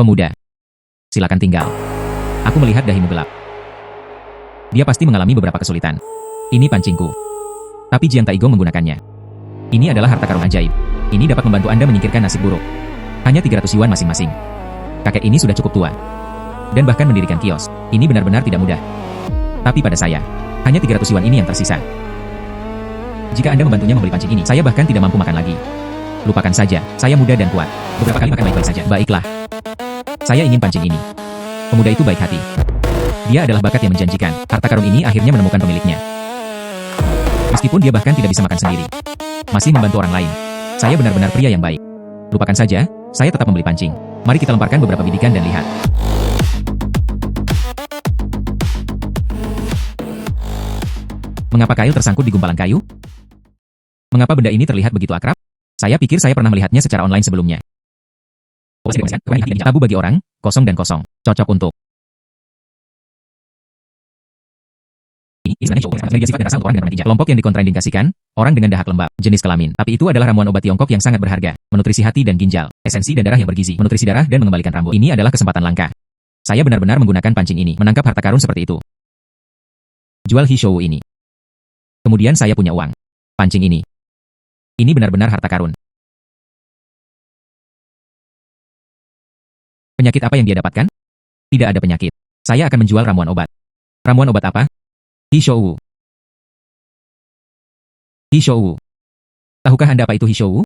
Pemuda, silakan tinggal. Aku melihat dahimu gelap. Dia pasti mengalami beberapa kesulitan. Ini pancingku. Tapi Jiang Taigong menggunakannya. Ini adalah harta karun ajaib. Ini dapat membantu Anda menyingkirkan nasib buruk. Hanya 300 yuan masing-masing. Kakek ini sudah cukup tua. Dan bahkan mendirikan kios. Ini benar-benar tidak mudah. Tapi pada saya, hanya 300 yuan ini yang tersisa. Jika Anda membantunya membeli pancing ini, saya bahkan tidak mampu makan lagi. Lupakan saja, saya muda dan kuat. Beberapa kali makan baik-baik saja. Baiklah. Saya ingin pancing ini. Pemuda itu baik hati. Dia adalah bakat yang menjanjikan. Harta karun ini akhirnya menemukan pemiliknya. Meskipun dia bahkan tidak bisa makan sendiri. Masih membantu orang lain. Saya benar-benar pria yang baik. Lupakan saja, saya tetap membeli pancing. Mari kita lemparkan beberapa bidikan dan lihat. Mengapa kail tersangkut di gumpalan kayu? Mengapa benda ini terlihat begitu akrab? Saya pikir saya pernah melihatnya secara online sebelumnya. Tabu bagi orang, kosong dan kosong. Cocok untuk. Kelompok yang dikontraindikasikan, orang dengan dahak lembab, jenis kelamin. Tapi itu adalah ramuan obat Tiongkok yang sangat berharga, menutrisi hati dan ginjal, esensi dan darah yang bergizi, menutrisi darah dan mengembalikan rambut. Ini adalah kesempatan langka. Saya benar-benar menggunakan pancing ini, menangkap harta karun seperti itu. Jual Hishou ini. Kemudian saya punya uang. Pancing ini. Ini benar-benar harta karun. Penyakit apa yang dia dapatkan? Tidak ada penyakit. Saya akan menjual ramuan obat. Ramuan obat apa? Hishou. Hishou. Tahukah Anda apa itu Hishou?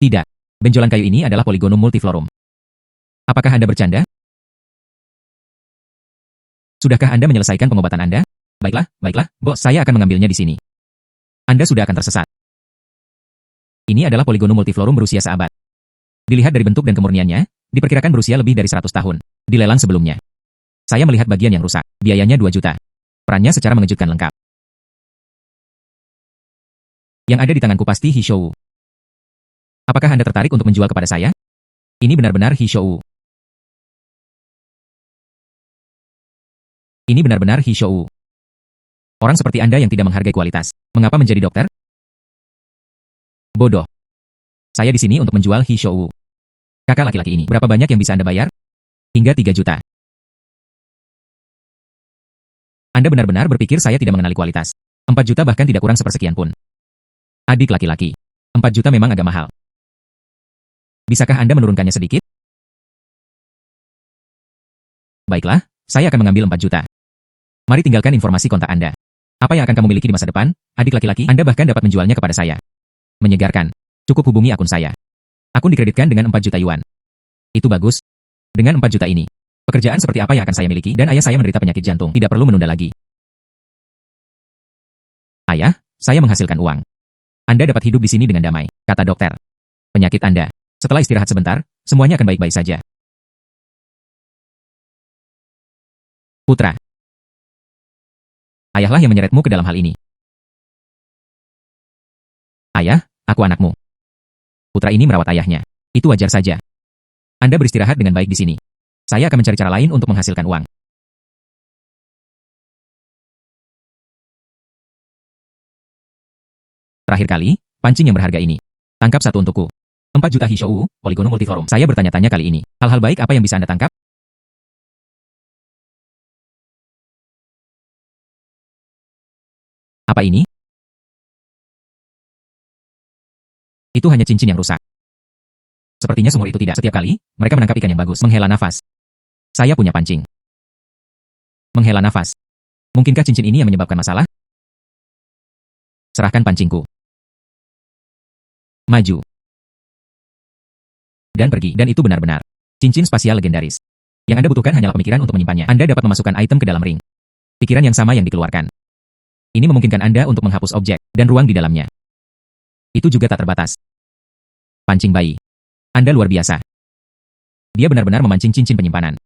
Tidak. Benjolan kayu ini adalah Polygonum multiflorum. Apakah Anda bercanda? Sudahkah Anda menyelesaikan pengobatan Anda? Baiklah, bos, saya akan mengambilnya di sini. Anda sudah akan tersesat. Ini adalah Polygonum multiflorum berusia seabad. Dilihat dari bentuk dan kemurniannya, diperkirakan berusia lebih dari 100 tahun. Dilelang sebelumnya. Saya melihat bagian yang rusak. Biayanya 2 juta. Perannya secara mengejutkan lengkap. Yang ada di tanganku pasti Hishou. Apakah Anda tertarik untuk menjual kepada saya? Ini benar-benar Hishou. Ini benar-benar Hishou. Orang seperti Anda yang tidak menghargai kualitas, mengapa menjadi dokter? Bodoh. Saya di sini untuk menjual Hishou. Kakak laki-laki ini, berapa banyak yang bisa Anda bayar? Hingga 3 juta. Anda benar-benar berpikir saya tidak mengenali kualitas. 4 juta bahkan tidak kurang sepersekian pun. Adik laki-laki, 4 juta memang agak mahal. Bisakah Anda menurunkannya sedikit? Baiklah, saya akan mengambil 4 juta. Mari tinggalkan informasi kontak Anda. Apa yang akan kamu miliki di masa depan, adik laki-laki? Anda bahkan dapat menjualnya kepada saya. Menyegarkan. Cukup hubungi akun saya. Akun dikreditkan dengan 4 juta yuan. Itu bagus. Dengan 4 juta ini, pekerjaan seperti apa yang akan saya miliki dan ayah saya menderita penyakit jantung. Tidak perlu menunda lagi. Ayah, saya menghasilkan uang. Anda dapat hidup di sini dengan damai, kata dokter. Penyakit Anda. Setelah istirahat sebentar, semuanya akan baik-baik saja. Putra. Ayahlah yang menyeretmu ke dalam hal ini. Ayah, aku anakmu. Putra ini merawat ayahnya. Itu wajar saja. Anda beristirahat dengan baik di sini. Saya akan mencari cara lain untuk menghasilkan uang. Terakhir kali, pancing yang berharga ini. Tangkap satu untukku. 4 juta Hishou, Polygonum multiflorum. Saya bertanya-tanya kali ini. Hal-hal baik apa yang bisa Anda tangkap? Apa ini? Itu hanya cincin yang rusak. Sepertinya sumur itu tidak. Setiap kali, mereka menangkap ikan yang bagus. Menghela nafas. Saya punya pancing. Menghela nafas. Mungkinkah cincin ini yang menyebabkan masalah? Serahkan pancingku. Maju. Dan pergi. Dan itu benar-benar. Cincin spasial legendaris. Yang Anda butuhkan hanyalah pemikiran untuk menyimpannya. Anda dapat memasukkan item ke dalam ring. Pikiran yang sama yang dikeluarkan. Ini memungkinkan Anda untuk menghapus objek dan ruang di dalamnya. Itu juga tak terbatas. Pancing bayi. Anda luar biasa. Dia benar-benar memancing cincin penyimpanan.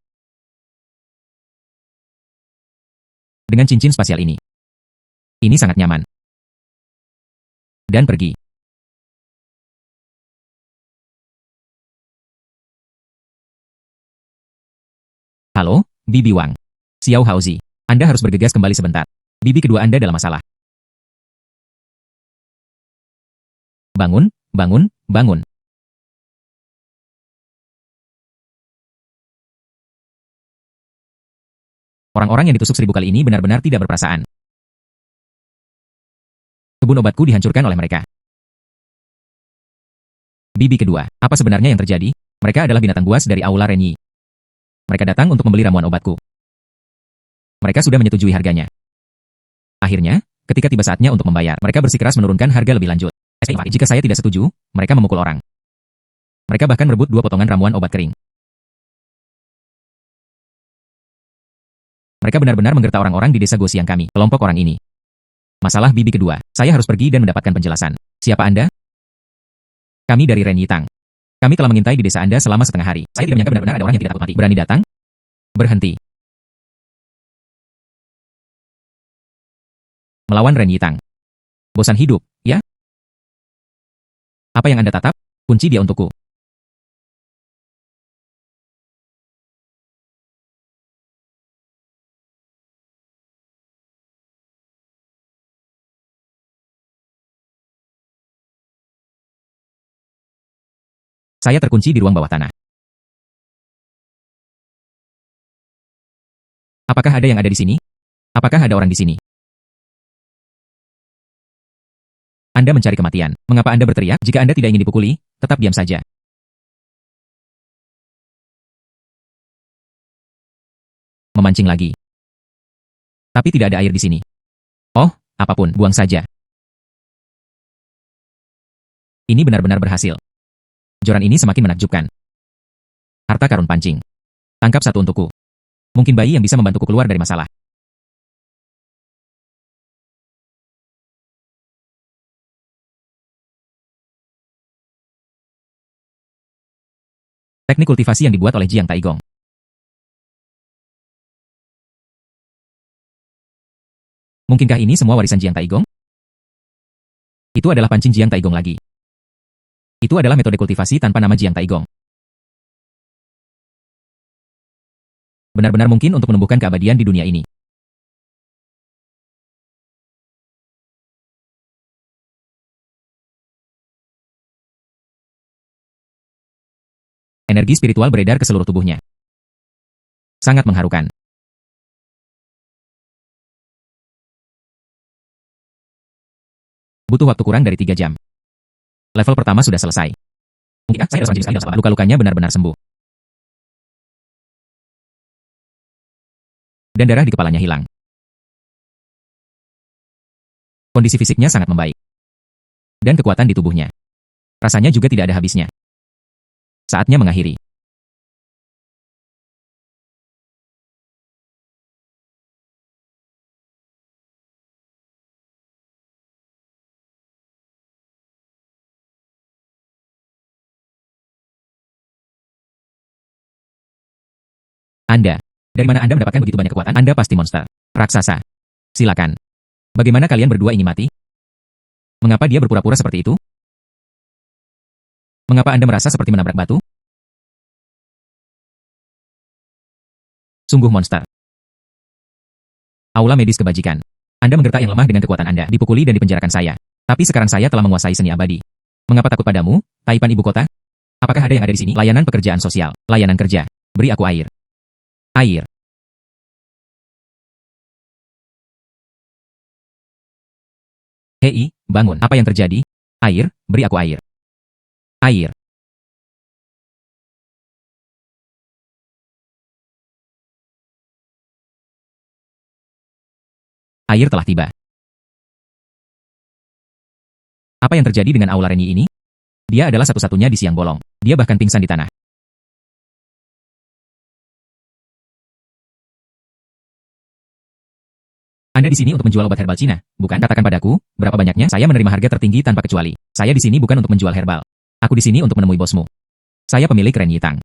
Dengan cincin spasial ini. Ini sangat nyaman. Dan pergi. Halo, Bibi Wang. Xiao Haozi. Anda harus bergegas kembali sebentar. Bibi kedua Anda dalam masalah. Bangun, bangun, bangun. Orang-orang yang ditusuk 1000 kali ini benar-benar tidak berperasaan. Kebun obatku dihancurkan oleh mereka. Bibi kedua, apa sebenarnya yang terjadi? Mereka adalah binatang buas dari Aula Renyi. Mereka datang untuk membeli ramuan obatku. Mereka sudah menyetujui harganya. Akhirnya, ketika tiba saatnya untuk membayar, mereka bersikeras menurunkan harga lebih lanjut. Jika saya tidak setuju, mereka memukul orang. Mereka bahkan merebut 2 potongan ramuan obat kering. Mereka benar-benar menggerta orang-orang di desa Gosiang kami, kelompok orang ini. Masalah bibi kedua, saya harus pergi dan mendapatkan penjelasan. Siapa Anda? Kami dari Ren Yitang. Kami telah mengintai di desa Anda selama setengah hari. Saya tidak menyangka benar-benar ada orang yang tidak takut mati. Berani datang? Berhenti. Melawan Ren Yitang. Bosan hidup, ya? Apa yang Anda tatap? Kunci dia untukku. Saya terkunci di ruang bawah tanah. Apakah ada yang ada di sini? Apakah ada orang di sini? Anda mencari kematian. Mengapa Anda berteriak? Jika Anda tidak ingin dipukuli, tetap diam saja. Memancing lagi. Tapi tidak ada air di sini. Oh, apapun, buang saja. Ini benar-benar berhasil. Joran ini semakin menakjubkan. Harta karun pancing. Tangkap satu untukku. Mungkin bayi yang bisa membantuku keluar dari masalah. Teknik kultivasi yang dibuat oleh Jiang Taigong. Mungkinkah ini semua warisan Jiang Taigong? Itu adalah pancing Jiang Taigong lagi. Itu adalah metode kultivasi tanpa nama Jiang Taigong. Benar-benar mungkin untuk menumbuhkan keabadian di dunia ini. Energi spiritual beredar ke seluruh tubuhnya. Sangat mengharukan. Butuh waktu kurang dari 3 jam. Level pertama sudah selesai. Mungkinkah saya harus menjadi sekali luka-lukanya benar-benar sembuh. Dan darah di kepalanya hilang. Kondisi fisiknya sangat membaik. Dan kekuatan di tubuhnya. Rasanya juga tidak ada habisnya. Saatnya mengakhiri. Anda. Dari mana Anda mendapatkan begitu banyak kekuatan? Anda pasti monster. Raksasa. Silakan. Bagaimana kalian berdua ingin mati? Mengapa dia berpura-pura seperti itu? Mengapa Anda merasa seperti menabrak batu? Sungguh monster. Aula medis kebajikan. Anda menggertak yang lemah dengan kekuatan Anda, dipukuli dan dipenjarakan saya. Tapi sekarang saya telah menguasai seni abadi. Mengapa takut padamu, Taipan ibu kota? Apakah ada yang ada di sini? Layanan pekerjaan sosial. Layanan kerja. Beri aku air. Air. Hei, bangun. Apa yang terjadi? Air, beri aku air. Air. Air telah tiba. Apa yang terjadi dengan Aula Reni ini? Dia adalah satu-satunya di siang bolong. Dia bahkan pingsan di tanah. Anda di sini untuk menjual obat herbal Cina, bukan? Katakan padaku, berapa banyaknya? Saya menerima harga tertinggi tanpa kecuali. Saya di sini bukan untuk menjual herbal. Aku di sini untuk menemui bosmu. Saya pemilik Ren Yitang.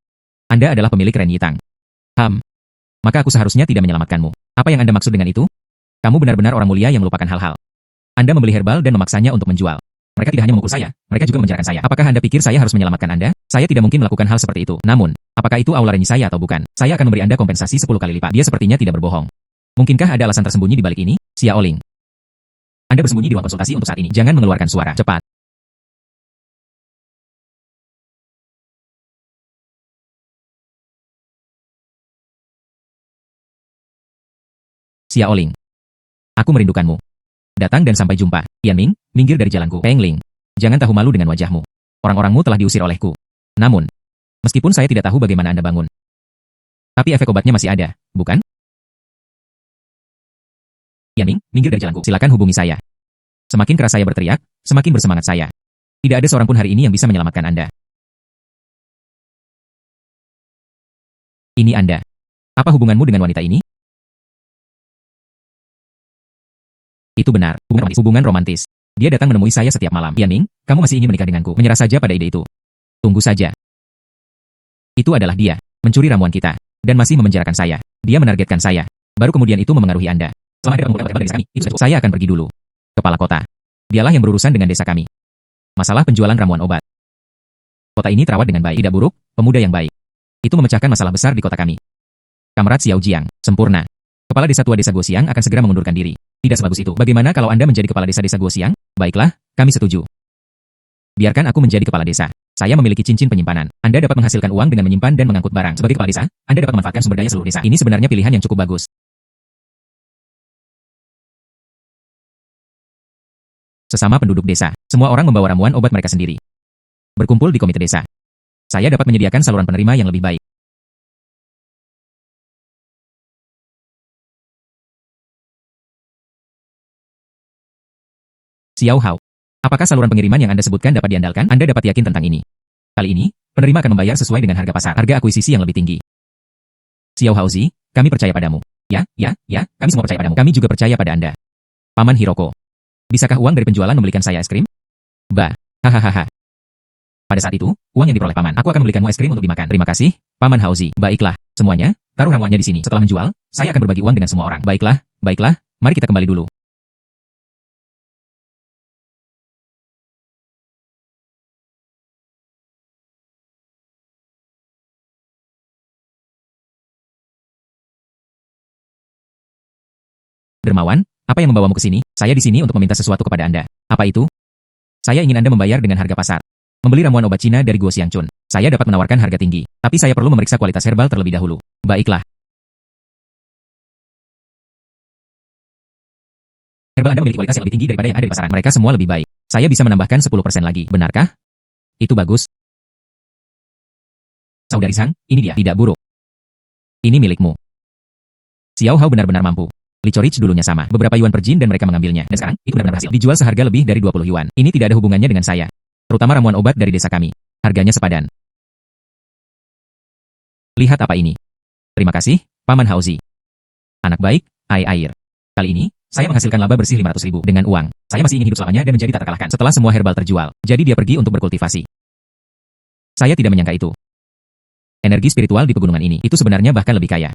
Anda adalah pemilik Ren Yitang. Maka aku seharusnya tidak menyelamatkanmu. Apa yang Anda maksud dengan itu? Kamu benar-benar orang mulia yang melupakan hal-hal. Anda membeli herbal dan memaksanya untuk menjual. Mereka tidak hanya memukul saya, mereka juga memenjarakan saya. Apakah Anda pikir saya harus menyelamatkan Anda? Saya tidak mungkin melakukan hal seperti itu. Namun, apakah itu Aula Reni saya atau bukan? Saya akan memberi Anda kompensasi 10 kali lipat. Dia sepertinya tidak berbohong. Mungkinkah ada alasan tersembunyi di balik ini? Xia Oling. Anda bersembunyi di ruang konsultasi untuk saat ini. Jangan mengeluarkan suara. Cepat. Xiaoling. Aku merindukanmu. Datang dan sampai jumpa. Yanming, minggir dari jalanku. Peng Ling. Jangan tahu malu dengan wajahmu. Orang-orangmu telah diusir olehku. Namun, meskipun saya tidak tahu bagaimana Anda bangun. Tapi efek obatnya masih ada, bukan? Yanming, minggir dari jalanku. Silakan hubungi saya. Semakin keras saya berteriak, semakin bersemangat saya. Tidak ada seorang pun hari ini yang bisa menyelamatkan Anda. Ini Anda. Apa hubunganmu dengan wanita ini? Itu benar, hubungan romantis. Dia datang menemui saya setiap malam. Yanming, kamu masih ingin menikah denganku? Menyerah saja pada ide itu. Tunggu saja. Itu adalah dia, mencuri ramuan kita, dan masih memenjarakan saya. Dia menargetkan saya. Baru kemudian itu memengaruhi Anda. Selama ada pengulangan dari kami, saya akan pergi dulu. Kepala kota. Dialah yang berurusan dengan desa kami. Masalah penjualan ramuan obat. Kota ini terawat dengan baik. Tidak buruk, pemuda yang baik. Itu memecahkan masalah besar di kota kami. Kamrat Xiao Jiang, sempurna. Kepala desa tua desa Guoxiang akan segera mengundurkan diri. Tidak sebagus itu. Bagaimana kalau Anda menjadi kepala desa Guoxiang? Baiklah, kami setuju. Biarkan aku menjadi kepala desa. Saya memiliki cincin penyimpanan. Anda dapat menghasilkan uang dengan menyimpan dan mengangkut barang. Sebagai kepala desa, Anda dapat memanfaatkan sumber daya seluruh desa. Ini sebenarnya pilihan yang cukup bagus. Sesama penduduk desa, semua orang membawa ramuan obat mereka sendiri. Berkumpul di komite desa. Saya dapat menyediakan saluran penerima yang lebih baik. Xiao Hao. Apakah saluran pengiriman yang Anda sebutkan dapat diandalkan? Anda dapat yakin tentang ini. Kali ini, penerima akan membayar sesuai dengan harga pasar, harga akuisisi yang lebih tinggi. Xiao Haozi, kami percaya padamu. Ya, kami semua percaya padamu. Kami juga percaya pada Anda. Paman Hiroko. Bisakah uang dari penjualan membelikan saya es krim? Hahaha. Pada saat itu, uang yang diperoleh Paman, aku akan membelikanmu es krim untuk dimakan. Terima kasih, Paman Haozi. Baiklah, semuanya, taruh ramuannya di sini. Setelah menjual, saya akan berbagi uang dengan semua orang. Baiklah, mari kita kembali dulu. Dermawan, apa yang membawamu ke sini? Saya di sini untuk meminta sesuatu kepada Anda. Apa itu? Saya ingin Anda membayar dengan harga pasar. Membeli ramuan obat Cina dari Guo Xiangchun. Saya dapat menawarkan harga tinggi, tapi saya perlu memeriksa kualitas herbal terlebih dahulu. Baiklah. Herbal Anda memiliki kualitas yang lebih tinggi daripada yang ada di pasaran. Mereka semua lebih baik. Saya bisa menambahkan 10% lagi. Benarkah? Itu bagus. Saudari Sang, ini dia. Tidak buruk. Ini milikmu. Xiao Hao benar-benar mampu. Licorich dulunya sama. Beberapa yuan per jin dan mereka mengambilnya. Dan sekarang, itu benar-benar berhasil. Dijual seharga lebih dari 20 yuan. Ini tidak ada hubungannya dengan saya. Terutama ramuan obat dari desa kami. Harganya sepadan. Lihat apa ini. Terima kasih, Paman Haozi. Anak baik, air. Kali ini, saya menghasilkan laba bersih 500.000 dengan uang. Saya masih ingin hidup selamanya dan menjadi tak terkalahkan. Setelah semua herbal terjual, jadi dia pergi untuk berkultivasi. Saya tidak menyangka itu. Energi spiritual di pegunungan ini, itu sebenarnya bahkan lebih kaya.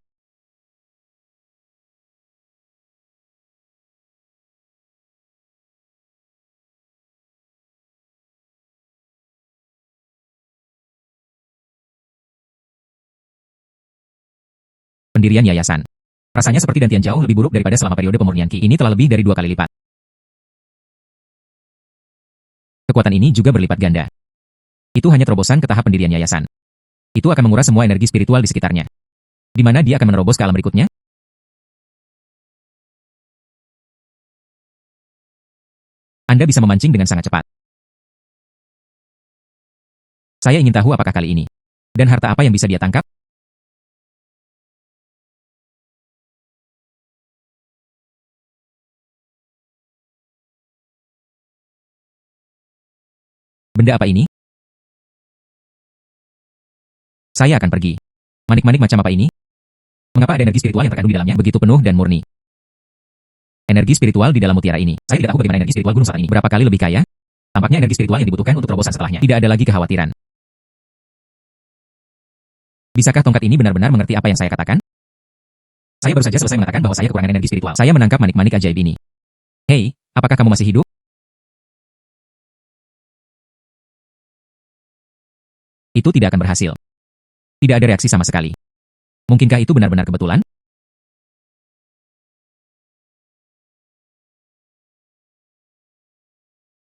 Pendirian yayasan. Rasanya seperti Dantian jauh lebih buruk daripada selama periode pemurnian Qi. Ini telah lebih dari 2 kali lipat. Kekuatan ini juga berlipat ganda. Itu hanya terobosan ke tahap pendirian yayasan. Itu akan menguras semua energi spiritual di sekitarnya. Di mana dia akan menerobos ke alam berikutnya? Anda bisa memancing dengan sangat cepat. Saya ingin tahu apakah kali ini. Dan harta apa yang bisa dia tangkap? Benda apa ini? Saya akan pergi. Manik-manik macam apa ini? Mengapa ada energi spiritual yang terkandung di dalamnya begitu penuh dan murni? Energi spiritual di dalam mutiara ini. Saya tidak tahu bagaimana energi spiritual gunung saat ini. Berapa kali lebih kaya? Tampaknya energi spiritual yang dibutuhkan untuk terobosan setelahnya. Tidak ada lagi kekhawatiran. Bisakah tongkat ini benar-benar mengerti apa yang saya katakan? Saya baru saja selesai mengatakan bahwa saya kekurangan energi spiritual. Saya menangkap manik-manik ajaib ini. Hei, apakah kamu masih hidup? Itu tidak akan berhasil. Tidak ada reaksi sama sekali. Mungkinkah itu benar-benar kebetulan?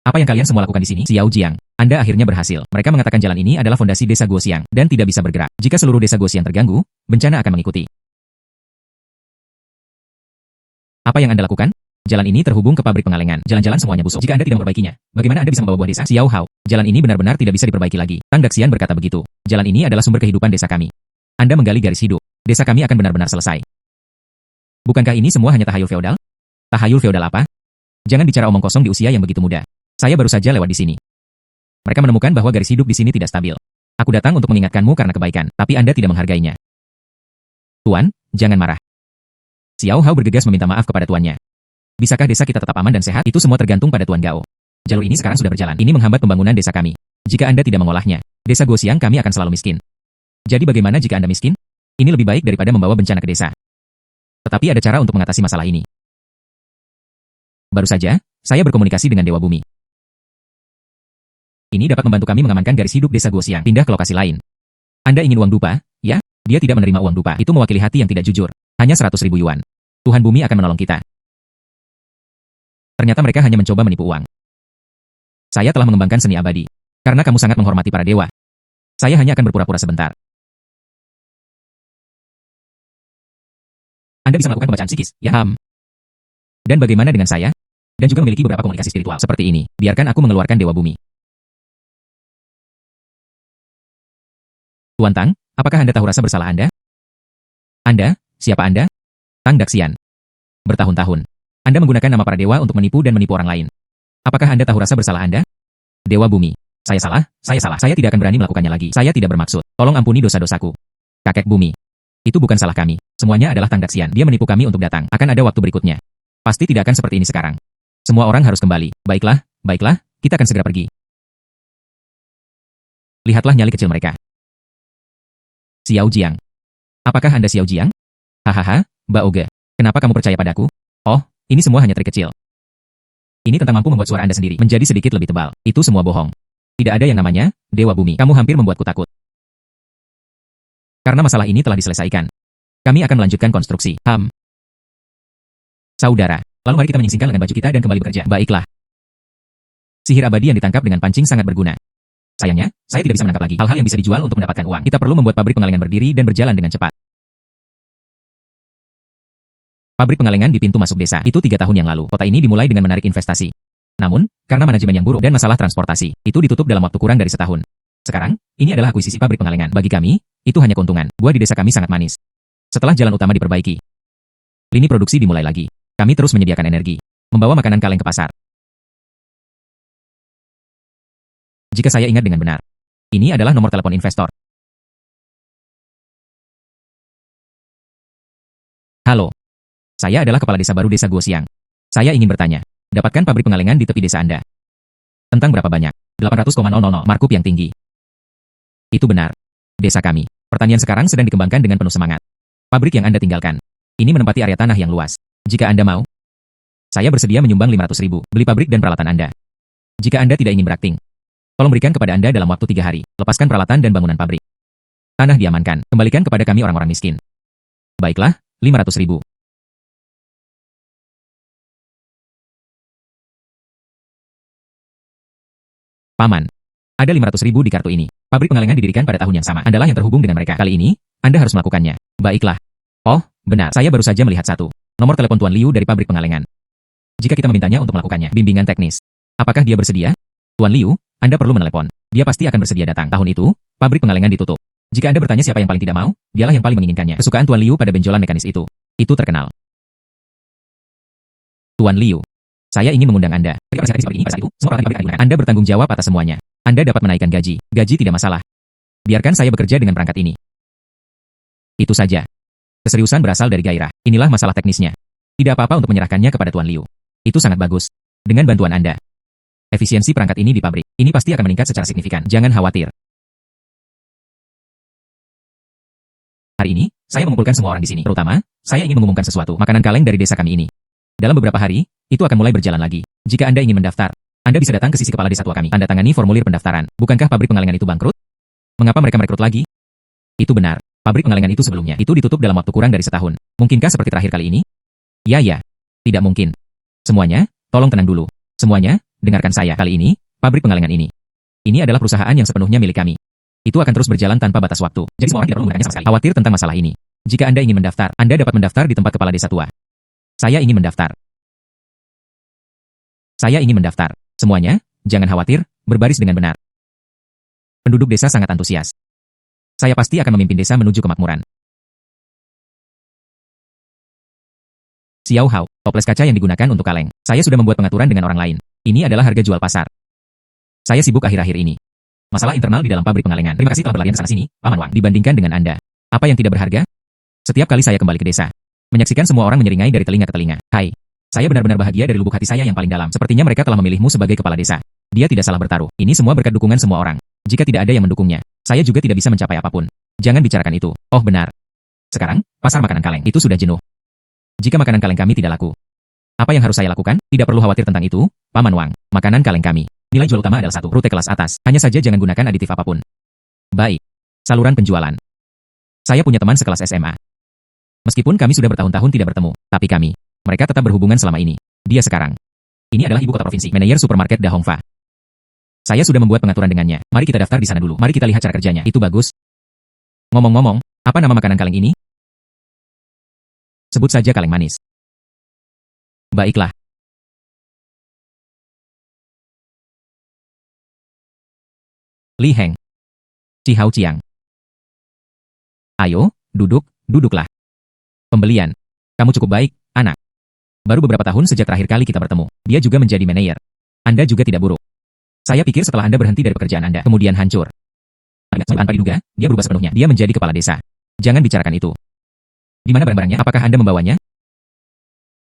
Apa yang kalian semua lakukan di sini? Xiao Jiang, Anda akhirnya berhasil. Mereka mengatakan jalan ini adalah fondasi desa Guoxiang dan tidak bisa bergerak. Jika seluruh desa Guoxiang terganggu, bencana akan mengikuti. Apa yang Anda lakukan? Jalan ini terhubung ke pabrik pengalengan. Jalan-jalan semuanya busuk. Jika Anda tidak memperbaikinya, bagaimana Anda bisa membawa buah desa? Xiao Hao, jalan ini benar-benar tidak bisa diperbaiki lagi. Tang Daxian berkata begitu. Jalan ini adalah sumber kehidupan desa kami. Anda menggali garis hidup. Desa kami akan benar-benar selesai. Bukankah ini semua hanya tahayul feodal? Tahayul feodal apa? Jangan bicara omong kosong di usia yang begitu muda. Saya baru saja lewat di sini. Mereka menemukan bahwa garis hidup di sini tidak stabil. Aku datang untuk mengingatkanmu karena kebaikan, tapi Anda tidak menghargainya. Tuan, jangan marah. Xiao Hao bergegas meminta maaf kepada tuannya. Bisakah desa kita tetap aman dan sehat? Itu semua tergantung pada Tuan Gao. Jalur ini sekarang sudah berjalan. Ini menghambat pembangunan desa kami. Jika Anda tidak mengolahnya, desa Guosiang kami akan selalu miskin. Jadi bagaimana jika Anda miskin? Ini lebih baik daripada membawa bencana ke desa. Tetapi ada cara untuk mengatasi masalah ini. Baru saja, saya berkomunikasi dengan Dewa Bumi. Ini dapat membantu kami mengamankan garis hidup desa Guosiang. Pindah ke lokasi lain. Anda ingin uang dupa? Ya, dia tidak menerima uang dupa. Itu mewakili hati yang tidak jujur. Hanya 100.000 yuan. Tuhan Bumi akan menolong kita. Ternyata mereka hanya mencoba menipu uang. Saya telah mengembangkan seni abadi. Karena kamu sangat menghormati para dewa. Saya hanya akan berpura-pura sebentar. Anda bisa melakukan pembacaan psikis, ya? Dan bagaimana dengan saya? Dan juga memiliki beberapa komunikasi spiritual seperti ini. Biarkan aku mengeluarkan Dewa Bumi. Tuan Tang, apakah Anda tahu rasa bersalah Anda? Anda, siapa Anda? Tang Daxian. Bertahun-tahun, Anda menggunakan nama para dewa untuk menipu dan menipu orang lain. Apakah Anda tahu rasa bersalah Anda? Dewa Bumi. Saya salah. Saya tidak akan berani melakukannya lagi. Saya tidak bermaksud. Tolong ampuni dosa-dosaku. Kakek Bumi. Itu bukan salah kami. Semuanya adalah Tang Daxian. Dia menipu kami untuk datang. Akan ada waktu berikutnya. Pasti tidak akan seperti ini sekarang. Semua orang harus kembali. Baiklah, kita akan segera pergi. Lihatlah nyali kecil mereka. Xiao Jiang. Apakah Anda Xiao Jiang? Hahaha, Mbak Oge. Kenapa kamu percaya padaku? Oh, ini semua hanya trik kecil. Ini tentang mampu membuat suara Anda sendiri menjadi sedikit lebih tebal. Itu semua bohong. Tidak ada yang namanya Dewa Bumi. Kamu hampir membuatku takut. Karena masalah ini telah diselesaikan. Kami akan melanjutkan konstruksi. Saudara, lalu mari kita menyingsingkan lengan baju kita dan kembali bekerja. Baiklah. Sihir abadi yang ditangkap dengan pancing sangat berguna. Sayangnya, saya tidak bisa menangkap lagi hal-hal yang bisa dijual untuk mendapatkan uang. Kita perlu membuat pabrik pengalengan berdiri dan berjalan dengan cepat. Pabrik pengalengan di pintu masuk desa itu 3 tahun yang lalu. Kota ini dimulai dengan menarik investasi. Namun, karena manajemen yang buruk dan masalah transportasi, itu ditutup dalam waktu kurang dari setahun. Sekarang, ini adalah akuisisi pabrik pengalengan. Bagi kami, itu hanya keuntungan. Buah di desa kami sangat manis. Setelah jalan utama diperbaiki, lini produksi dimulai lagi. Kami terus menyediakan energi, membawa makanan kaleng ke pasar. Jika saya ingat dengan benar, ini adalah nomor telepon investor. Halo. Saya adalah kepala desa baru desa Guosiang. Saya ingin bertanya, dapatkan pabrik pengalengan di tepi desa Anda. Tentang berapa banyak? 800,000 markup yang tinggi. Itu benar. Desa kami. Pertanian sekarang sedang dikembangkan dengan penuh semangat. Pabrik yang Anda tinggalkan. Ini menempati area tanah yang luas. Jika Anda mau, saya bersedia menyumbang 500.000, beli pabrik dan peralatan Anda. Jika Anda tidak ingin berakting, tolong berikan kepada Anda dalam waktu 3 hari. Lepaskan peralatan dan bangunan pabrik. Tanah diamankan. Kembalikan kepada kami orang-orang miskin. Baiklah, 500.000. Paman, ada 500.000 di kartu ini. Pabrik pengalengan didirikan pada tahun yang sama. Andalah yang terhubung dengan mereka. Kali ini, Anda harus melakukannya. Baiklah. Oh, benar. Saya baru saja melihat satu. Nomor telepon Tuan Liu dari pabrik pengalengan. Jika kita memintanya untuk melakukannya, bimbingan teknis. Apakah dia bersedia? Tuan Liu, Anda perlu menelepon. Dia pasti akan bersedia datang. Tahun itu, pabrik pengalengan ditutup. Jika Anda bertanya siapa yang paling tidak mau, dialah yang paling menginginkannya. Kesukaan Tuan Liu pada benjolan mekanis itu terkenal. Tuan Liu, saya ingin mengundang Anda. Anda bertanggung jawab atas semuanya. Anda dapat menaikkan gaji. Gaji tidak masalah. Biarkan saya bekerja dengan perangkat ini. Itu saja. Keseriusan berasal dari gairah. Inilah masalah teknisnya. Tidak apa-apa untuk menyerahkannya kepada Tuan Liu. Itu sangat bagus. Dengan bantuan Anda, efisiensi perangkat ini di pabrik, ini pasti akan meningkat secara signifikan. Jangan khawatir. Hari ini, saya mengumpulkan semua orang di sini. Terutama, saya ingin mengumumkan sesuatu. Makanan kaleng dari desa kami ini. Dalam beberapa hari, itu akan mulai berjalan lagi. Jika Anda ingin mendaftar, Anda bisa datang ke sisi kepala desa tua kami. Anda tangani formulir pendaftaran. Bukankah pabrik pengalengan itu bangkrut? Mengapa mereka merekrut lagi? Itu benar. Pabrik pengalengan itu sebelumnya itu ditutup dalam waktu kurang dari setahun. Mungkinkah seperti terakhir kali ini? Ya. Tidak mungkin. Semuanya, tolong tenang dulu. Semuanya, dengarkan saya. Kali ini, pabrik pengalengan ini. Ini adalah perusahaan yang sepenuhnya milik kami. Itu akan terus berjalan tanpa batas waktu. Jadi semua orang tidak perlu menggunakannya sama sekali. Khawatir tentang masalah ini. Jika Anda ingin mendaftar, Anda dapat mendaftar di tempat kepala desa tua. Saya ingin mendaftar. Saya ingin mendaftar. Semuanya, jangan khawatir, berbaris dengan benar. Penduduk desa sangat antusias. Saya pasti akan memimpin desa menuju kemakmuran. Xiao Hao, toples kaca yang digunakan untuk kaleng. Saya sudah membuat pengaturan dengan orang lain. Ini adalah harga jual pasar. Saya sibuk akhir-akhir ini. Masalah internal di dalam pabrik pengalengan. Terima kasih telah berlarian ke sana-sini, Paman Wang. Dibandingkan dengan Anda. Apa yang tidak berharga? Setiap kali saya kembali ke desa, menyaksikan semua orang menyeringai dari telinga ke telinga. Hai. Saya benar-benar bahagia dari lubuk hati saya yang paling dalam. Sepertinya mereka telah memilihmu sebagai kepala desa. Dia tidak salah bertaruh. Ini semua berkat dukungan semua orang. Jika tidak ada yang mendukungnya, saya juga tidak bisa mencapai apapun. Jangan bicarakan itu. Oh benar. Sekarang, pasar makanan kaleng itu sudah jenuh. Jika makanan kaleng kami tidak laku, apa yang harus saya lakukan? Tidak perlu khawatir tentang itu, Paman Wang. Makanan kaleng kami. Nilai jual utama adalah 1 rute kelas atas. Hanya saja jangan gunakan aditif apapun. Baik. Saluran penjualan. Saya punya teman sekelas SMA. Meskipun kami sudah bertahun-tahun tidak bertemu, tapi mereka tetap berhubungan selama ini. Dia sekarang. Ini adalah ibu kota provinsi, manajer supermarket Da Hongfa. Saya sudah membuat pengaturan dengannya. Mari kita daftar di sana dulu. Mari kita lihat cara kerjanya. Itu bagus. Ngomong-ngomong, apa nama makanan kaleng ini? Sebut saja kaleng manis. Baiklah. Li Heng. Ci Hao Chiang. Ayo, duduklah. Pembelian. Kamu cukup baik, anak. Baru beberapa tahun sejak terakhir kali kita bertemu. Dia juga menjadi manajer. Anda juga tidak buruk. Saya pikir setelah Anda berhenti dari pekerjaan Anda, kemudian hancur. Tanpa diduga, dia berubah sepenuhnya. Dia menjadi kepala desa. Jangan bicarakan itu. Di mana barang-barangnya? Apakah Anda membawanya?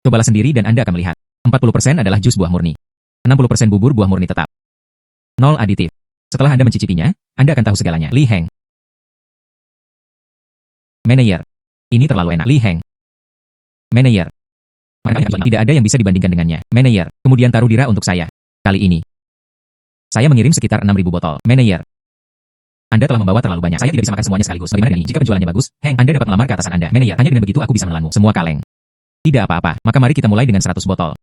Cobalah sendiri dan Anda akan melihat. 40% adalah jus buah murni. 60% bubur buah murni tetap. 0 aditif. Setelah Anda mencicipinya, Anda akan tahu segalanya. Li Heng. Manajer. Ini terlalu enak. Li Heng. Manajer. Tidak ada yang bisa dibandingkan dengannya. Manajer. Kemudian taruh dira untuk saya. Kali ini. Saya mengirim sekitar 6.000 botol. Manajer. Anda telah membawa terlalu banyak. Saya tidak bisa makan semuanya sekaligus. Bagaimana ini? Jika penjualannya bagus, Heng, Anda dapat melamar ke atasan Anda. Manajer. Hanya dengan begitu aku bisa menelanmu. Semua kaleng. Tidak apa-apa. Maka mari kita mulai dengan 100 botol.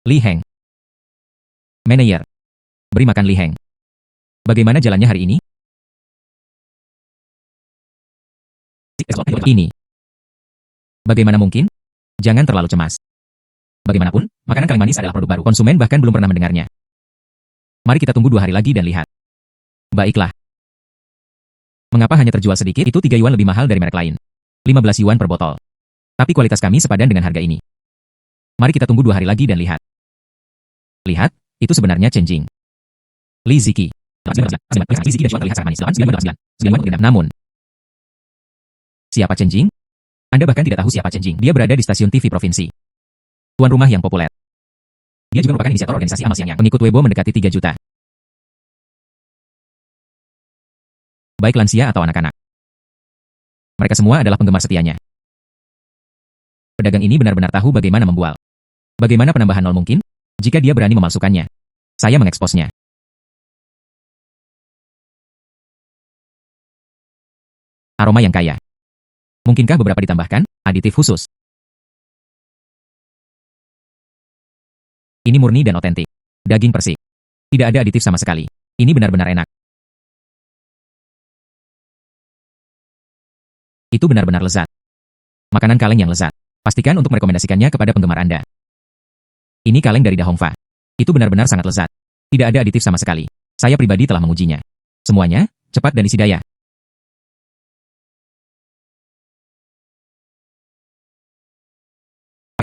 Li Heng. Manajer. Beri makan Li Heng. Bagaimana jalannya hari ini? Ini. Bagaimana mungkin? Jangan terlalu cemas. Bagaimanapun, makanan kaleng manis adalah produk baru. Konsumen bahkan belum pernah mendengarnya. Mari kita tunggu 2 hari lagi dan lihat. Baiklah. Mengapa hanya terjual sedikit? Itu 3 yuan lebih mahal dari merek lain. 15 yuan per botol. Tapi kualitas kami sepadan dengan harga ini. Mari kita tunggu 2 hari lagi dan lihat. Lihat, itu sebenarnya Chen Jing. Li Ziki. Li Ziki dan Chuan terlihat sangat manis. Namun, siapa Chen Jing? Anda bahkan tidak tahu siapa Chen Jing. Dia berada di stasiun TV provinsi. Tuan rumah yang populer. Dia juga merupakan inisiator organisasi amal siang yang pengikut Weibo mendekati 3 juta. Baik lansia atau anak-anak. Mereka semua adalah penggemar setianya. Pedagang ini benar-benar tahu bagaimana membual. Bagaimana penambahan nol mungkin? Jika dia berani memalsukannya. Saya mengeksposnya. Aroma yang kaya. Mungkinkah beberapa ditambahkan? Aditif khusus. Ini murni dan otentik. Daging persik. Tidak ada aditif sama sekali. Ini benar-benar enak. Itu benar-benar lezat. Makanan kaleng yang lezat. Pastikan untuk merekomendasikannya kepada penggemar Anda. Ini kaleng dari Da Hongfa. Itu benar-benar sangat lezat. Tidak ada aditif sama sekali. Saya pribadi telah mengujinya. Semuanya, cepat dan isi daya.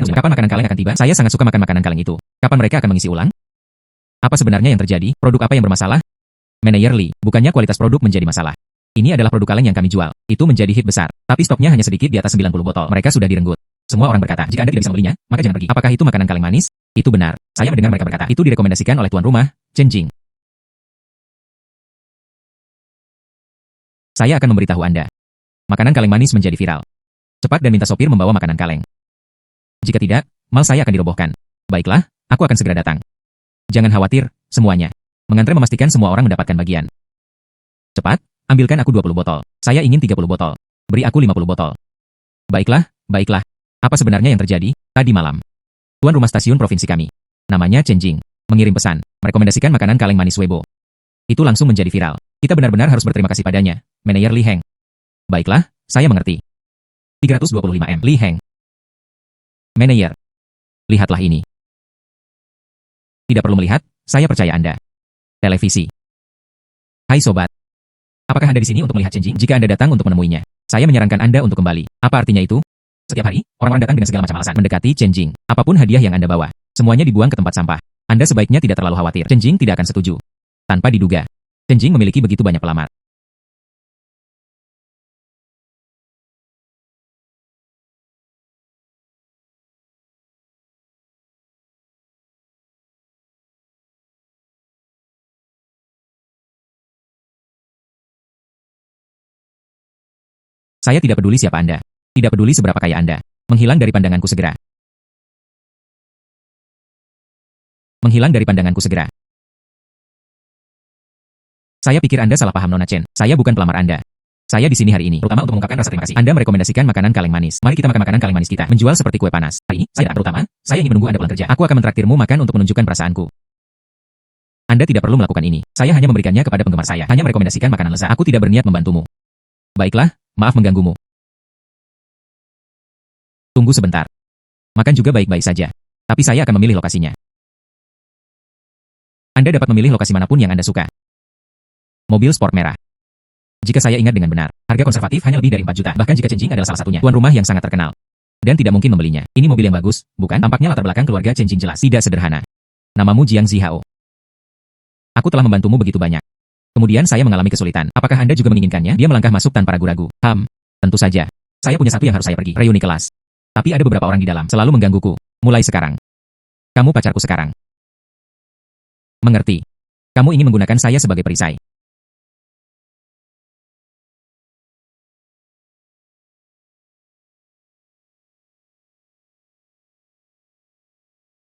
Kapan makanan kaleng akan tiba? Saya sangat suka makan makanan kaleng itu. Kapan mereka akan mengisi ulang? Apa sebenarnya yang terjadi? Produk apa yang bermasalah? Manajer Li, bukannya kualitas produk menjadi masalah. Ini adalah produk kaleng yang kami jual. Itu menjadi hit besar. Tapi stoknya hanya sedikit di atas 90 botol. Mereka sudah direnggut. Semua orang berkata, jika Anda tidak bisa membelinya, maka jangan pergi. Apakah itu makanan kaleng manis? Itu benar. Saya mendengar mereka berkata, itu direkomendasikan oleh tuan rumah, Chen Jing. Saya akan memberitahu Anda. Makanan kaleng manis menjadi viral. Cepat dan minta sopir membawa makanan kaleng. Jika tidak, mal saya akan dirobohkan. Baiklah, aku akan segera datang. Jangan khawatir, semuanya. Mengantre memastikan semua orang mendapatkan bagian. Cepat, ambilkan aku 20 botol. Saya ingin 30 botol. Beri aku 50 botol. Baiklah, baiklah. Apa sebenarnya yang terjadi? Tadi malam, tuan rumah stasiun provinsi kami, namanya Chen Jing, mengirim pesan, merekomendasikan makanan kaleng manis Weibo. Itu langsung menjadi viral. Kita benar-benar harus berterima kasih padanya, Manajer Li Heng. Baiklah, saya mengerti. 325 M. Li Heng. Manayer, lihatlah ini. Tidak perlu melihat, saya percaya Anda. Televisi. Hai sobat, apakah Anda di sini untuk melihat Chen Jing? Jika Anda datang untuk menemuinya, saya menyarankan Anda untuk kembali. Apa artinya itu? Setiap hari, orang-orang datang dengan segala macam alasan mendekati Chen Jing. Apapun hadiah yang Anda bawa, semuanya dibuang ke tempat sampah. Anda sebaiknya tidak terlalu khawatir. Chen Jing tidak akan setuju. Tanpa diduga, Chen Jing memiliki begitu banyak pelamar. Saya tidak peduli siapa Anda. Tidak peduli seberapa kaya Anda. Menghilang dari pandanganku segera. Menghilang dari pandanganku segera. Saya pikir Anda salah paham Nona Chen. Saya bukan pelamar Anda. Saya di sini hari ini, terutama untuk mengungkapkan rasa terima kasih. Anda merekomendasikan makanan kaleng manis. Mari kita makan makanan kaleng manis kita. Menjual seperti kue panas. Hari ini, saya ingin menunggu Anda pulang kerja. Aku akan mentraktirmu makan untuk menunjukkan perasaanku. Anda tidak perlu melakukan ini. Saya hanya memberikannya kepada penggemar saya. Hanya merekomendasikan makanan lezat. Aku tidak berniat membantumu. Baiklah, maaf mengganggumu. Tunggu sebentar. Makan juga baik-baik saja. Tapi saya akan memilih lokasinya. Anda dapat memilih lokasi manapun yang Anda suka. Mobil sport merah. Jika saya ingat dengan benar, harga konservatif hanya lebih dari 4 juta. Bahkan jika Chen Jing adalah salah satunya, tuan rumah yang sangat terkenal. Dan tidak mungkin membelinya. Ini mobil yang bagus, bukan? Tampaknya latar belakang keluarga Chen Jing jelas. Tidak sederhana. Namamu Jiang Zihao. Aku telah membantumu begitu banyak. Kemudian saya mengalami kesulitan. Apakah Anda juga menginginkannya? Dia melangkah masuk tanpa ragu-ragu. Tentu saja. Saya punya satu yang harus saya pergi. Reuni kelas. Tapi ada beberapa orang di dalam, selalu menggangguku. Mulai sekarang. Kamu pacarku sekarang. Mengerti. Kamu ingin menggunakan saya sebagai perisai.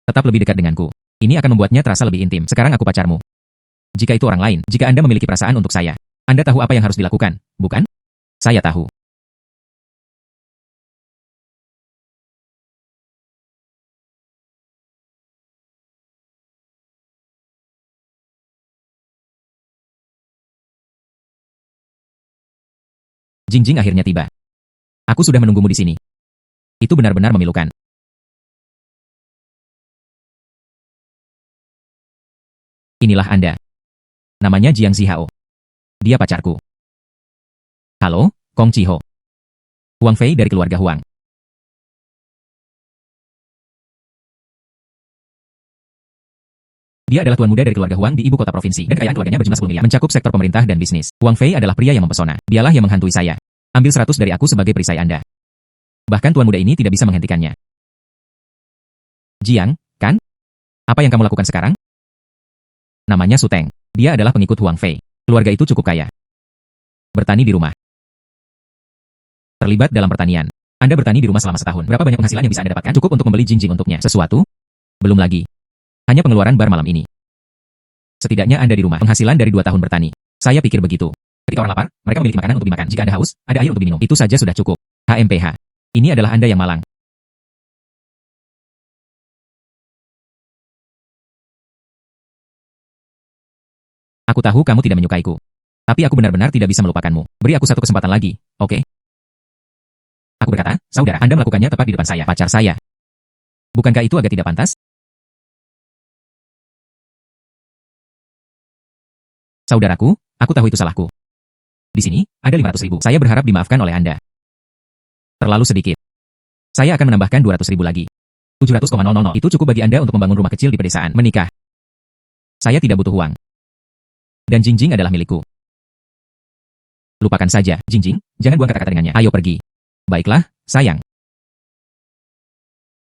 Tetap lebih dekat denganku. Ini akan membuatnya terasa lebih intim. Sekarang aku pacarmu. Jika itu orang lain, jika Anda memiliki perasaan untuk saya, Anda tahu apa yang harus dilakukan, bukan? Saya tahu. Jingjing akhirnya tiba. Aku sudah menunggumu di sini. Itu benar-benar memilukan. Inilah Anda. Namanya Jiang Zihao. Dia pacarku. Halo, Kong Chiho. Huang Fei dari keluarga Huang. Dia adalah tuan muda dari keluarga Huang di ibu kota provinsi, dan kekayaan keluarganya berjumlah 10 miliar, mencakup sektor pemerintah dan bisnis. Huang Fei adalah pria yang mempesona. Dialah yang menghantui saya. Ambil 100 dari aku sebagai perisai Anda. Bahkan tuan muda ini tidak bisa menghentikannya. Jiang, kan? Apa yang kamu lakukan sekarang? Namanya Su Teng. Dia adalah pengikut Huang Fei. Keluarga itu cukup kaya. Bertani di rumah. Terlibat dalam pertanian. Anda bertani di rumah selama setahun. Berapa banyak penghasilan yang bisa Anda dapatkan? Cukup untuk membeli jinjing untuknya. Sesuatu? Belum lagi. Hanya pengeluaran bar malam ini. Setidaknya Anda di rumah. Penghasilan dari 2 tahun bertani. Saya pikir begitu. Ketika orang lapar, mereka memiliki makanan untuk dimakan. Jika Anda haus, ada air untuk diminum. Itu saja sudah cukup. HMPH. Ini adalah Anda yang malang. Aku tahu kamu tidak menyukaiku. Tapi aku benar-benar tidak bisa melupakanmu. Beri aku satu kesempatan lagi, oke? Aku berkata, saudara, Anda melakukannya tepat di depan saya, pacar saya. Bukankah itu agak tidak pantas? Saudaraku, aku tahu itu salahku. Di sini, ada 500.000. Saya berharap dimaafkan oleh Anda. Terlalu sedikit. Saya akan menambahkan 200.000 lagi. 700,000. Itu cukup bagi Anda untuk membangun rumah kecil di pedesaan. Menikah. Saya tidak butuh uang. Dan Jingjing adalah milikku. Lupakan saja, Jingjing. Jangan buang kata-kata dengannya. Ayo pergi. Baiklah, sayang.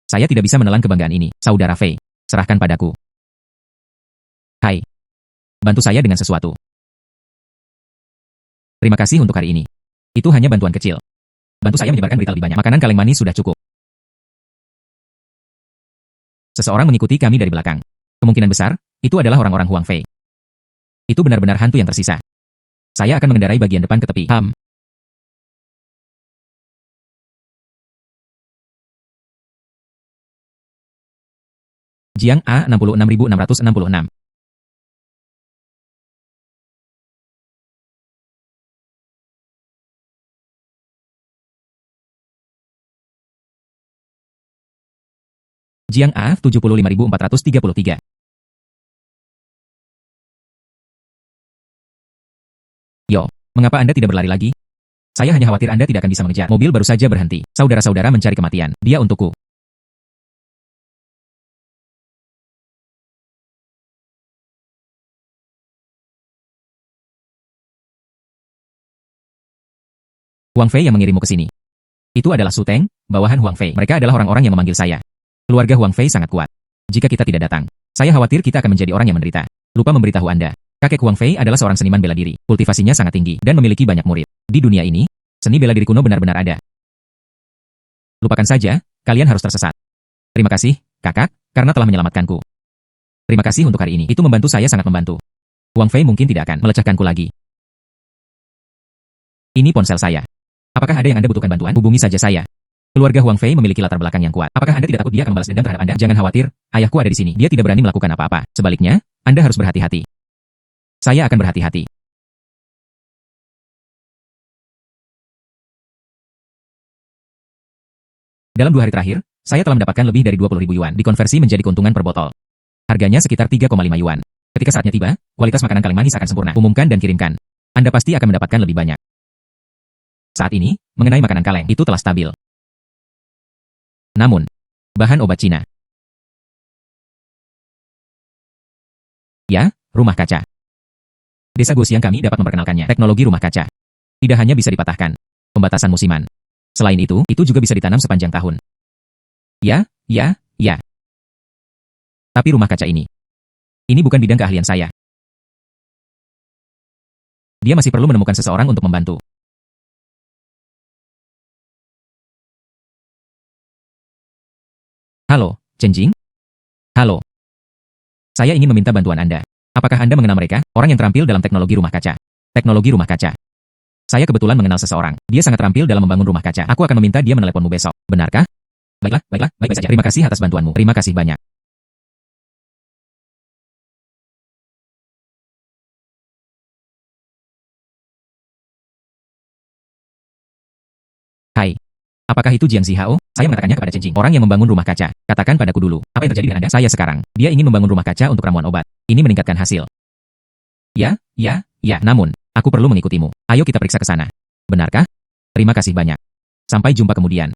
Saya tidak bisa menelan kebanggaan ini. Saudara Fei, serahkan padaku. Hai. Bantu saya dengan sesuatu. Terima kasih untuk hari ini. Itu hanya bantuan kecil. Bantu saya menyebarkan berita lebih banyak. Makanan kaleng manis sudah cukup. Seseorang mengikuti kami dari belakang. Kemungkinan besar, itu adalah orang-orang Huang Fei. Itu benar-benar hantu yang tersisa. Saya akan mengendarai bagian depan ke tepi. Jiang A 66666. Jiang A 75433. Yo, mengapa Anda tidak berlari lagi? Saya hanya khawatir Anda tidak akan bisa mengejar. Mobil baru saja berhenti. Saudara-saudara mencari kematian. Dia untukku. Huang Fei yang mengirimmu ke sini. Itu adalah Su Teng, bawahan Huang Fei. Mereka adalah orang-orang yang memanggil saya. Keluarga Huang Fei sangat kuat. Jika kita tidak datang, saya khawatir kita akan menjadi orang yang menderita. Lupa memberitahu Anda. Kakek Huang Fei adalah seorang seniman bela diri. Kultivasinya sangat tinggi dan memiliki banyak murid. Di dunia ini, seni bela diri kuno benar-benar ada. Lupakan saja, kalian harus tersesat. Terima kasih, kakak, karena telah menyelamatkanku. Terima kasih untuk hari ini. Itu membantu saya sangat membantu. Huang Fei mungkin tidak akan melecehkanku lagi. Ini ponsel saya. Apakah ada yang Anda butuhkan bantuan? Hubungi saja saya. Keluarga Huang Fei memiliki latar belakang yang kuat. Apakah Anda tidak takut dia akan membalas dendam terhadap Anda? Jangan khawatir, ayahku ada di sini. Dia tidak berani melakukan apa-apa. Sebaliknya, Anda harus berhati-hati. Saya akan berhati-hati. Dalam 2 hari terakhir, saya telah mendapatkan lebih dari 20.000 yuan dikonversi menjadi keuntungan per botol. Harganya sekitar 3,5 yuan. Ketika saatnya tiba, kualitas makanan kaleng manis akan sempurna. Umumkan dan kirimkan. Anda pasti akan mendapatkan lebih banyak. Saat ini, mengenai makanan kaleng, itu telah stabil. Namun, bahan obat Cina. Ya, rumah kaca. Desa Gosiang kami dapat memperkenalkannya. Teknologi rumah kaca. Tidak hanya bisa dipatahkan. Pembatasan musiman. Selain itu juga bisa ditanam sepanjang tahun. Ya. Tapi rumah kaca ini bukan bidang keahlian saya. Dia masih perlu menemukan seseorang untuk membantu. Halo, Chen Jing? Halo. Saya ingin meminta bantuan Anda. Apakah Anda mengenal mereka, orang yang terampil dalam teknologi rumah kaca? Teknologi rumah kaca. Saya kebetulan mengenal seseorang. Dia sangat terampil dalam membangun rumah kaca. Aku akan meminta dia meneleponmu besok. Benarkah? Baiklah, baik saja. Terima kasih atas bantuanmu. Terima kasih banyak. Hai. Apakah itu Jiang Zihao? Saya mengatakannya kepada Chen Jing, orang yang membangun rumah kaca. Katakan padaku dulu, apa yang terjadi dengan Anda? Saya sekarang. Dia ingin membangun rumah kaca untuk ramuan obat. Ini meningkatkan hasil. Ya. Namun, aku perlu mengikutimu. Ayo kita periksa ke sana. Benarkah? Terima kasih banyak. Sampai jumpa kemudian.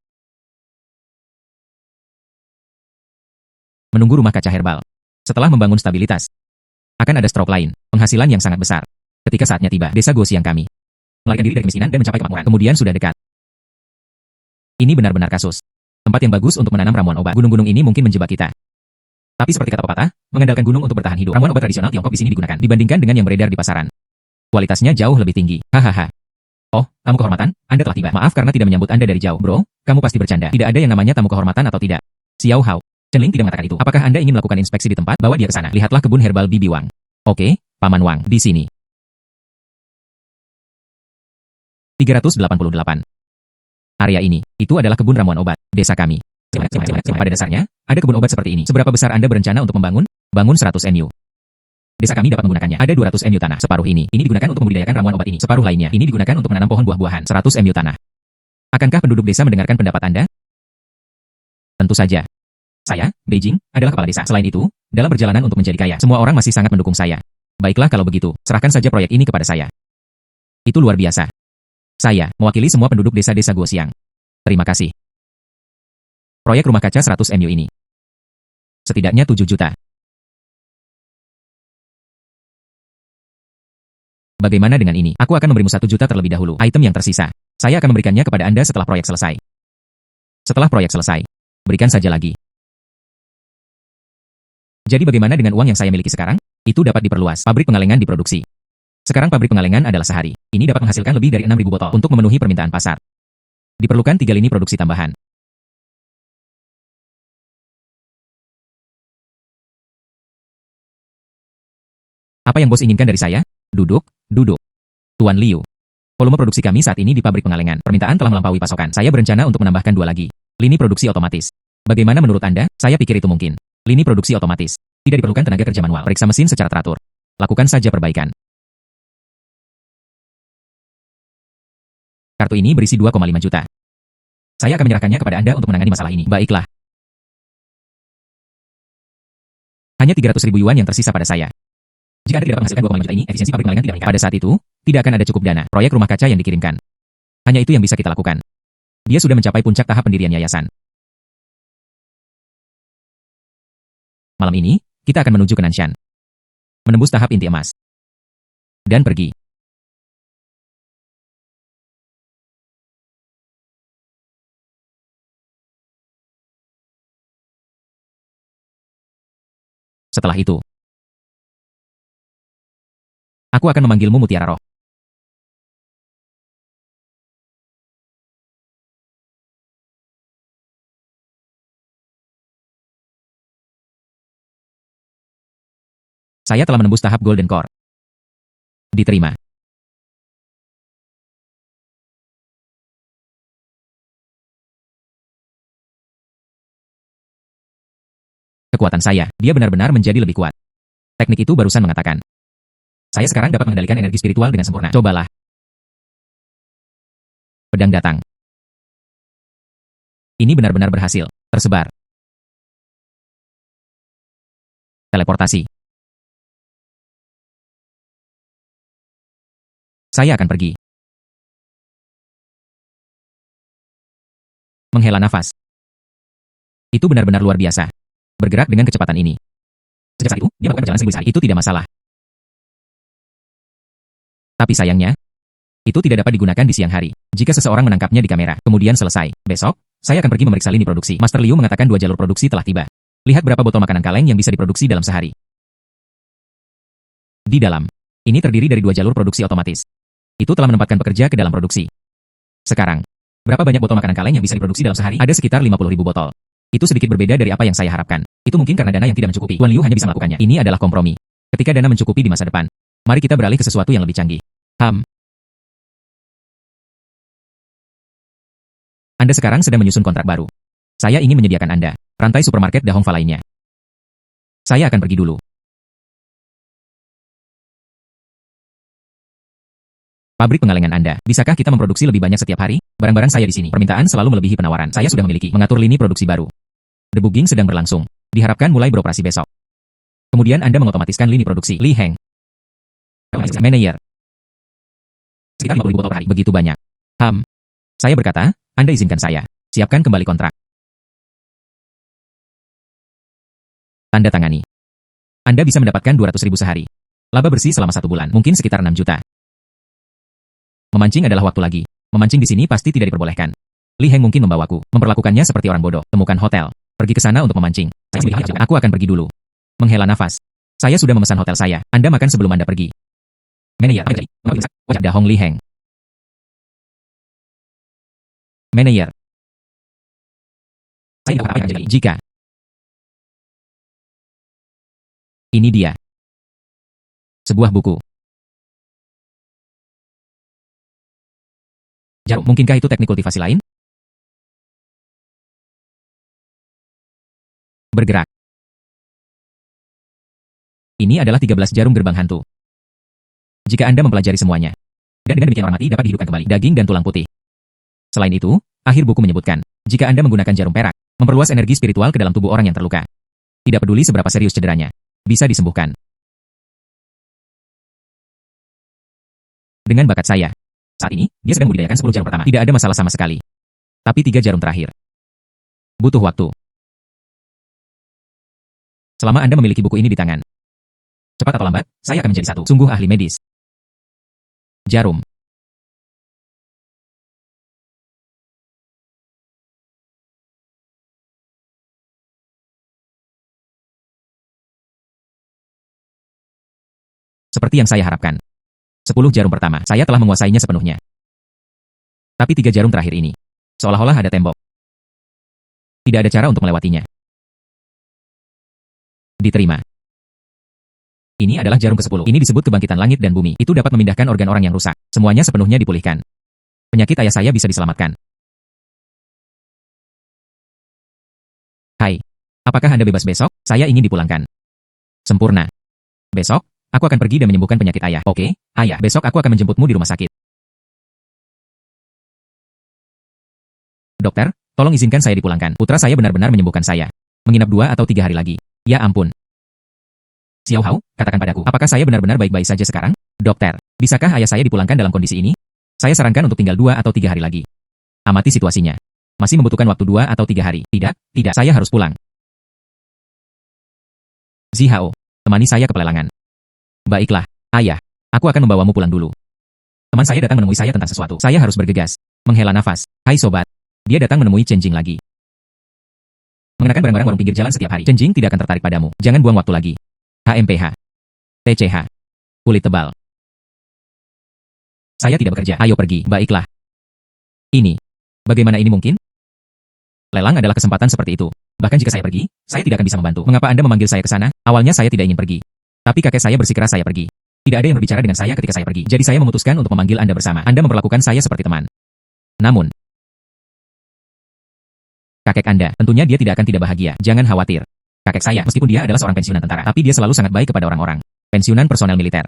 Menunggu rumah kaca herbal. Setelah membangun stabilitas, akan ada stroke lain, penghasilan yang sangat besar. Ketika saatnya tiba, desa Gosiang kami melarikan diri dari kemiskinan dan mencapai kemakmuran. Kemudian sudah dekat. Ini benar-benar kasus. Tempat yang bagus untuk menanam ramuan obat. Gunung-gunung ini mungkin menjebak kita. Tapi seperti kata pepatah, mengandalkan gunung untuk bertahan hidup. Ramuan obat tradisional Tiongkok di sini digunakan dibandingkan dengan yang beredar di pasaran. Kualitasnya jauh lebih tinggi. Hahaha. Oh, tamu kehormatan, Anda telah tiba. Maaf karena tidak menyambut Anda dari jauh. Bro, kamu pasti bercanda. Tidak ada yang namanya tamu kehormatan atau tidak. Xiao Hao. Chen Ling tidak mengatakan itu. Apakah Anda ingin melakukan inspeksi di tempat? Bawa dia ke sana. Lihatlah kebun herbal Bibi Wang. Oke, Paman Wang, di sini. 388. Area ini, itu adalah kebun ramuan obat, desa kami. Pada dasarnya, ada kebun obat seperti ini. Seberapa besar Anda berencana untuk membangun? Bangun 100 MU. Desa kami dapat menggunakannya. Ada 200 MU tanah. Separuh ini digunakan untuk membudidayakan ramuan obat ini. Separuh lainnya, ini digunakan untuk menanam pohon buah-buahan. 100 MU tanah. Akankah penduduk desa mendengarkan pendapat Anda? Tentu saja. Saya, Beijing, adalah kepala desa. Selain itu, dalam perjalanan untuk menjadi kaya, semua orang masih sangat mendukung saya. Baiklah kalau begitu, serahkan saja proyek ini kepada saya. Itu luar biasa. Saya, mewakili semua penduduk desa-desa Gosiang. Terima kasih. Proyek rumah kaca 100 MU ini. Setidaknya 7 juta. Bagaimana dengan ini? Aku akan memberimu 1 juta terlebih dahulu. Item yang tersisa, saya akan memberikannya kepada Anda setelah proyek selesai. Setelah proyek selesai, berikan saja lagi. Jadi bagaimana dengan uang yang saya miliki sekarang? Itu dapat diperluas. Pabrik pengalengan diproduksi. Sekarang pabrik pengalengan adalah sehari. Ini dapat menghasilkan lebih dari 6.000 botol untuk memenuhi permintaan pasar. Diperlukan 3 lini produksi tambahan. Apa yang bos inginkan dari saya? Duduk. Tuan Liu. Volume produksi kami saat ini di pabrik pengalengan. Permintaan telah melampaui pasokan. Saya berencana untuk menambahkan 2 lagi. Lini produksi otomatis. Bagaimana menurut Anda? Saya pikir itu mungkin. Lini produksi otomatis. Tidak diperlukan tenaga kerja manual. Periksa mesin secara teratur. Lakukan saja perbaikan. Kartu ini berisi 2,5 juta. Saya akan menyerahkannya kepada Anda untuk menangani masalah ini. Baiklah. Hanya 300.000 yuan yang tersisa pada saya. Jika Anda tidak dapat menghasilkan 2,5 juta ini, efisiensi pabrik penggalangan tidak meningkat. Pada saat itu, tidak akan ada cukup dana proyek rumah kaca yang dikirimkan. Hanya itu yang bisa kita lakukan. Dia sudah mencapai puncak tahap pendirian yayasan. Malam ini, kita akan menuju ke Nanshan. Menembus tahap inti emas. Dan pergi. Setelah itu, aku akan memanggilmu Mutiara Roh. Saya telah menembus tahap Golden Core. Diterima. Kekuatan saya, dia benar-benar menjadi lebih kuat. Teknik itu barusan mengatakan, saya sekarang dapat mengendalikan energi spiritual dengan sempurna. Cobalah. Pedang datang. Ini benar-benar berhasil. Tersebar. Teleportasi. Saya akan pergi. Menghela nafas. Itu benar-benar luar biasa. Bergerak dengan kecepatan ini. Sejak saat itu, dia melakukan perjalanan 1000 sehari. Itu tidak masalah. Tapi sayangnya, itu tidak dapat digunakan di siang hari. Jika seseorang menangkapnya di kamera, kemudian selesai. Besok, saya akan pergi memeriksa lini produksi. Master Liu mengatakan 2 jalur produksi telah tiba. Lihat berapa botol makanan kaleng yang bisa diproduksi dalam sehari. Di dalam, ini terdiri dari 2 jalur produksi otomatis. Itu telah menempatkan pekerja ke dalam produksi. Sekarang, berapa banyak botol makanan kaleng yang bisa diproduksi dalam sehari? Ada sekitar 50.000 botol. Itu sedikit berbeda dari apa yang saya harapkan. Itu mungkin karena dana yang tidak mencukupi. Tuan Liu hanya bisa melakukannya. Ini adalah kompromi. Ketika dana mencukupi di masa depan, mari kita beralih ke sesuatu yang lebih canggih. Anda sekarang sedang menyusun kontrak baru. Saya ingin menyediakan Anda rantai supermarket Dahongfa lainnya. Saya akan pergi dulu. Pabrik pengalengan Anda. Bisakah kita memproduksi lebih banyak setiap hari? Barang-barang saya di sini. Permintaan selalu melebihi penawaran. Saya sudah memiliki mengatur lini produksi baru. Debugging sedang berlangsung. Diharapkan mulai beroperasi besok. Kemudian Anda mengotomatiskan lini produksi. Li Heng. Manager. Sekitar 50.000 botol per hari. Begitu banyak. Saya berkata, Anda izinkan saya. Siapkan kembali kontrak. Tanda tangani. Anda bisa mendapatkan 200.000 sehari. Laba bersih selama 1 bulan. Mungkin sekitar 6 juta. Memancing adalah waktu lagi. Memancing di sini pasti tidak diperbolehkan. Li Heng mungkin membawaku. Memperlakukannya seperti orang bodoh. Temukan hotel. Pergi ke sana untuk memancing. Aku akan pergi dulu. Menghela nafas. Saya sudah memesan hotel saya. Anda makan sebelum Anda pergi. Manajer. Dahong Li Heng. Manajer. Jika. Ini dia. Sebuah buku. Jarum. Mungkinkah itu teknik kultivasi lain? Bergerak. Ini adalah 13 jarum gerbang hantu. Jika Anda mempelajari semuanya, dan dengan demikian orang mati dapat dihidupkan kembali, daging dan tulang putih. Selain itu, akhir buku menyebutkan, jika Anda menggunakan jarum perak, memperluas energi spiritual ke dalam tubuh orang yang terluka. Tidak peduli seberapa serius cederanya, bisa disembuhkan. Dengan bakat saya, saat ini, dia sedang membudidayakan 10 jarum pertama. Tidak ada masalah sama sekali. Tapi 3 jarum terakhir. Butuh waktu. Selama Anda memiliki buku ini di tangan, cepat atau lambat, saya akan menjadi satu. Sungguh ahli medis. Jarum. Seperti yang saya harapkan. 10 jarum pertama, saya telah menguasainya sepenuhnya. Tapi 3 jarum terakhir ini, seolah-olah ada tembok. Tidak ada cara untuk melewatinya. Diterima. Ini adalah jarum ke-10. Ini disebut kebangkitan langit dan bumi. Itu dapat memindahkan organ orang yang rusak. Semuanya sepenuhnya dipulihkan. Penyakit ayah saya bisa diselamatkan. Hai. Apakah Anda bebas besok? Saya ingin dipulangkan. Sempurna. Besok, aku akan pergi dan menyembuhkan penyakit ayah. Oke, ayah. Besok aku akan menjemputmu di rumah sakit. Dokter, tolong izinkan saya dipulangkan. Putra saya benar-benar menyembuhkan saya. Menginap 2 atau 3 hari lagi. Ya ampun. Xiao Hao, katakan padaku, apakah saya benar-benar baik-baik saja sekarang? Dokter, bisakah ayah saya dipulangkan dalam kondisi ini? Saya sarankan untuk tinggal 2 atau 3 hari lagi. Amati situasinya. Masih membutuhkan waktu 2 atau 3 hari. Tidak, saya harus pulang. Zi Hao, temani saya ke pelelangan. Baiklah, ayah. Aku akan membawamu pulang dulu. Teman saya datang menemui saya tentang sesuatu. Saya harus bergegas. Menghela nafas. Hai sobat. Dia datang menemui Chen Jing lagi. Mengenakan barang-barang warung pinggir jalan setiap hari. Chen Jing tidak akan tertarik padamu. Jangan buang waktu lagi. HMPH. TCH. Kulit tebal. Saya tidak bekerja. Ayo pergi. Baiklah. Ini. Bagaimana ini mungkin? Lelang adalah kesempatan seperti itu. Bahkan jika saya pergi, saya tidak akan bisa membantu. Mengapa Anda memanggil saya ke sana? Awalnya saya tidak ingin pergi. Tapi kakek saya bersikeras saya pergi. Tidak ada yang berbicara dengan saya ketika saya pergi. Jadi saya memutuskan untuk memanggil Anda bersama. Anda memperlakukan saya seperti teman. Namun, kakek Anda, tentunya dia tidak akan tidak bahagia. Jangan khawatir. Kakek saya, meskipun dia adalah seorang pensiunan tentara, tapi dia selalu sangat baik kepada orang-orang. Pensiunan personel militer.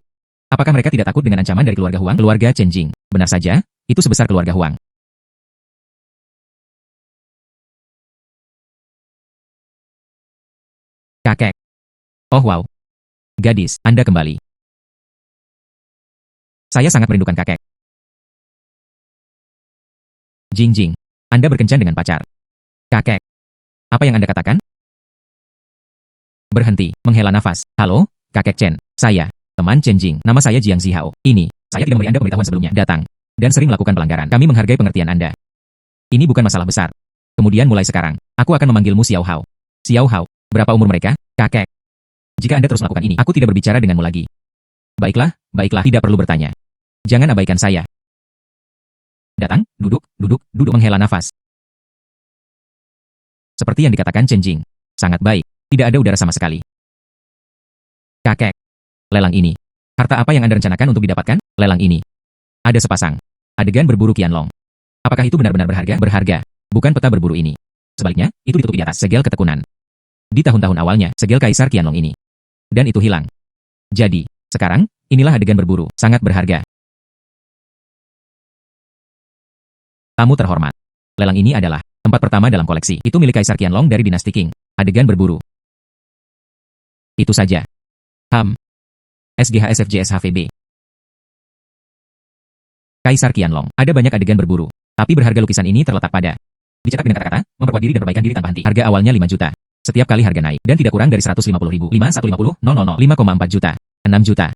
Apakah mereka tidak takut dengan ancaman dari keluarga Huang? Keluarga Chen Jing. Benar saja, itu sebesar keluarga Huang. Kakek. Oh wow. Gadis, Anda kembali. Saya sangat merindukan kakek. Jing Jing, Anda berkencan dengan pacar. Kakek. Apa yang Anda katakan? Berhenti, menghela nafas. Halo, kakek Chen. Saya, teman Chen Jing. Nama saya Jiang Zihao. Ini, saya tidak memberi Anda pemberitahuan sebelumnya. Datang. Dan sering melakukan pelanggaran. Kami menghargai pengertian Anda. Ini bukan masalah besar. Kemudian mulai sekarang, aku akan memanggilmu Xiao Hao. Xiao Hao, berapa umur mereka? Kakek. Jika Anda terus melakukan ini, aku tidak berbicara denganmu lagi. Baiklah, tidak perlu bertanya. Jangan abaikan saya. Datang, duduk, menghela nafas. Seperti yang dikatakan Chen Jing. Sangat baik. Tidak ada udara sama sekali. Kakek. Lelang ini. Harta apa yang Anda rencanakan untuk didapatkan? Lelang ini. Ada sepasang adegan berburu Qianlong. Apakah itu benar-benar berharga? Berharga. Bukan peta berburu ini. Sebaliknya, itu ditutupi di atas segel ketekunan. Di tahun-tahun awalnya, segel Kaisar Qianlong ini. Dan itu hilang. Jadi, sekarang, inilah adegan berburu. Sangat berharga. Tamu terhormat. Lelang ini adalah tempat pertama dalam koleksi. Itu milik Kaisar Qianlong dari dinasti Qing. Adegan berburu. Itu saja. SGHSFJSHVB. Kaisar Qianlong. Ada banyak adegan berburu. Tapi berharga lukisan ini terletak pada. Dicetak dengan kata-kata, memperkuat diri dan perbaikan diri tanpa henti. Harga awalnya 5 juta. Setiap kali harga naik. Dan tidak kurang dari 150.000. 5150, 000, 5,4 juta. 6 juta.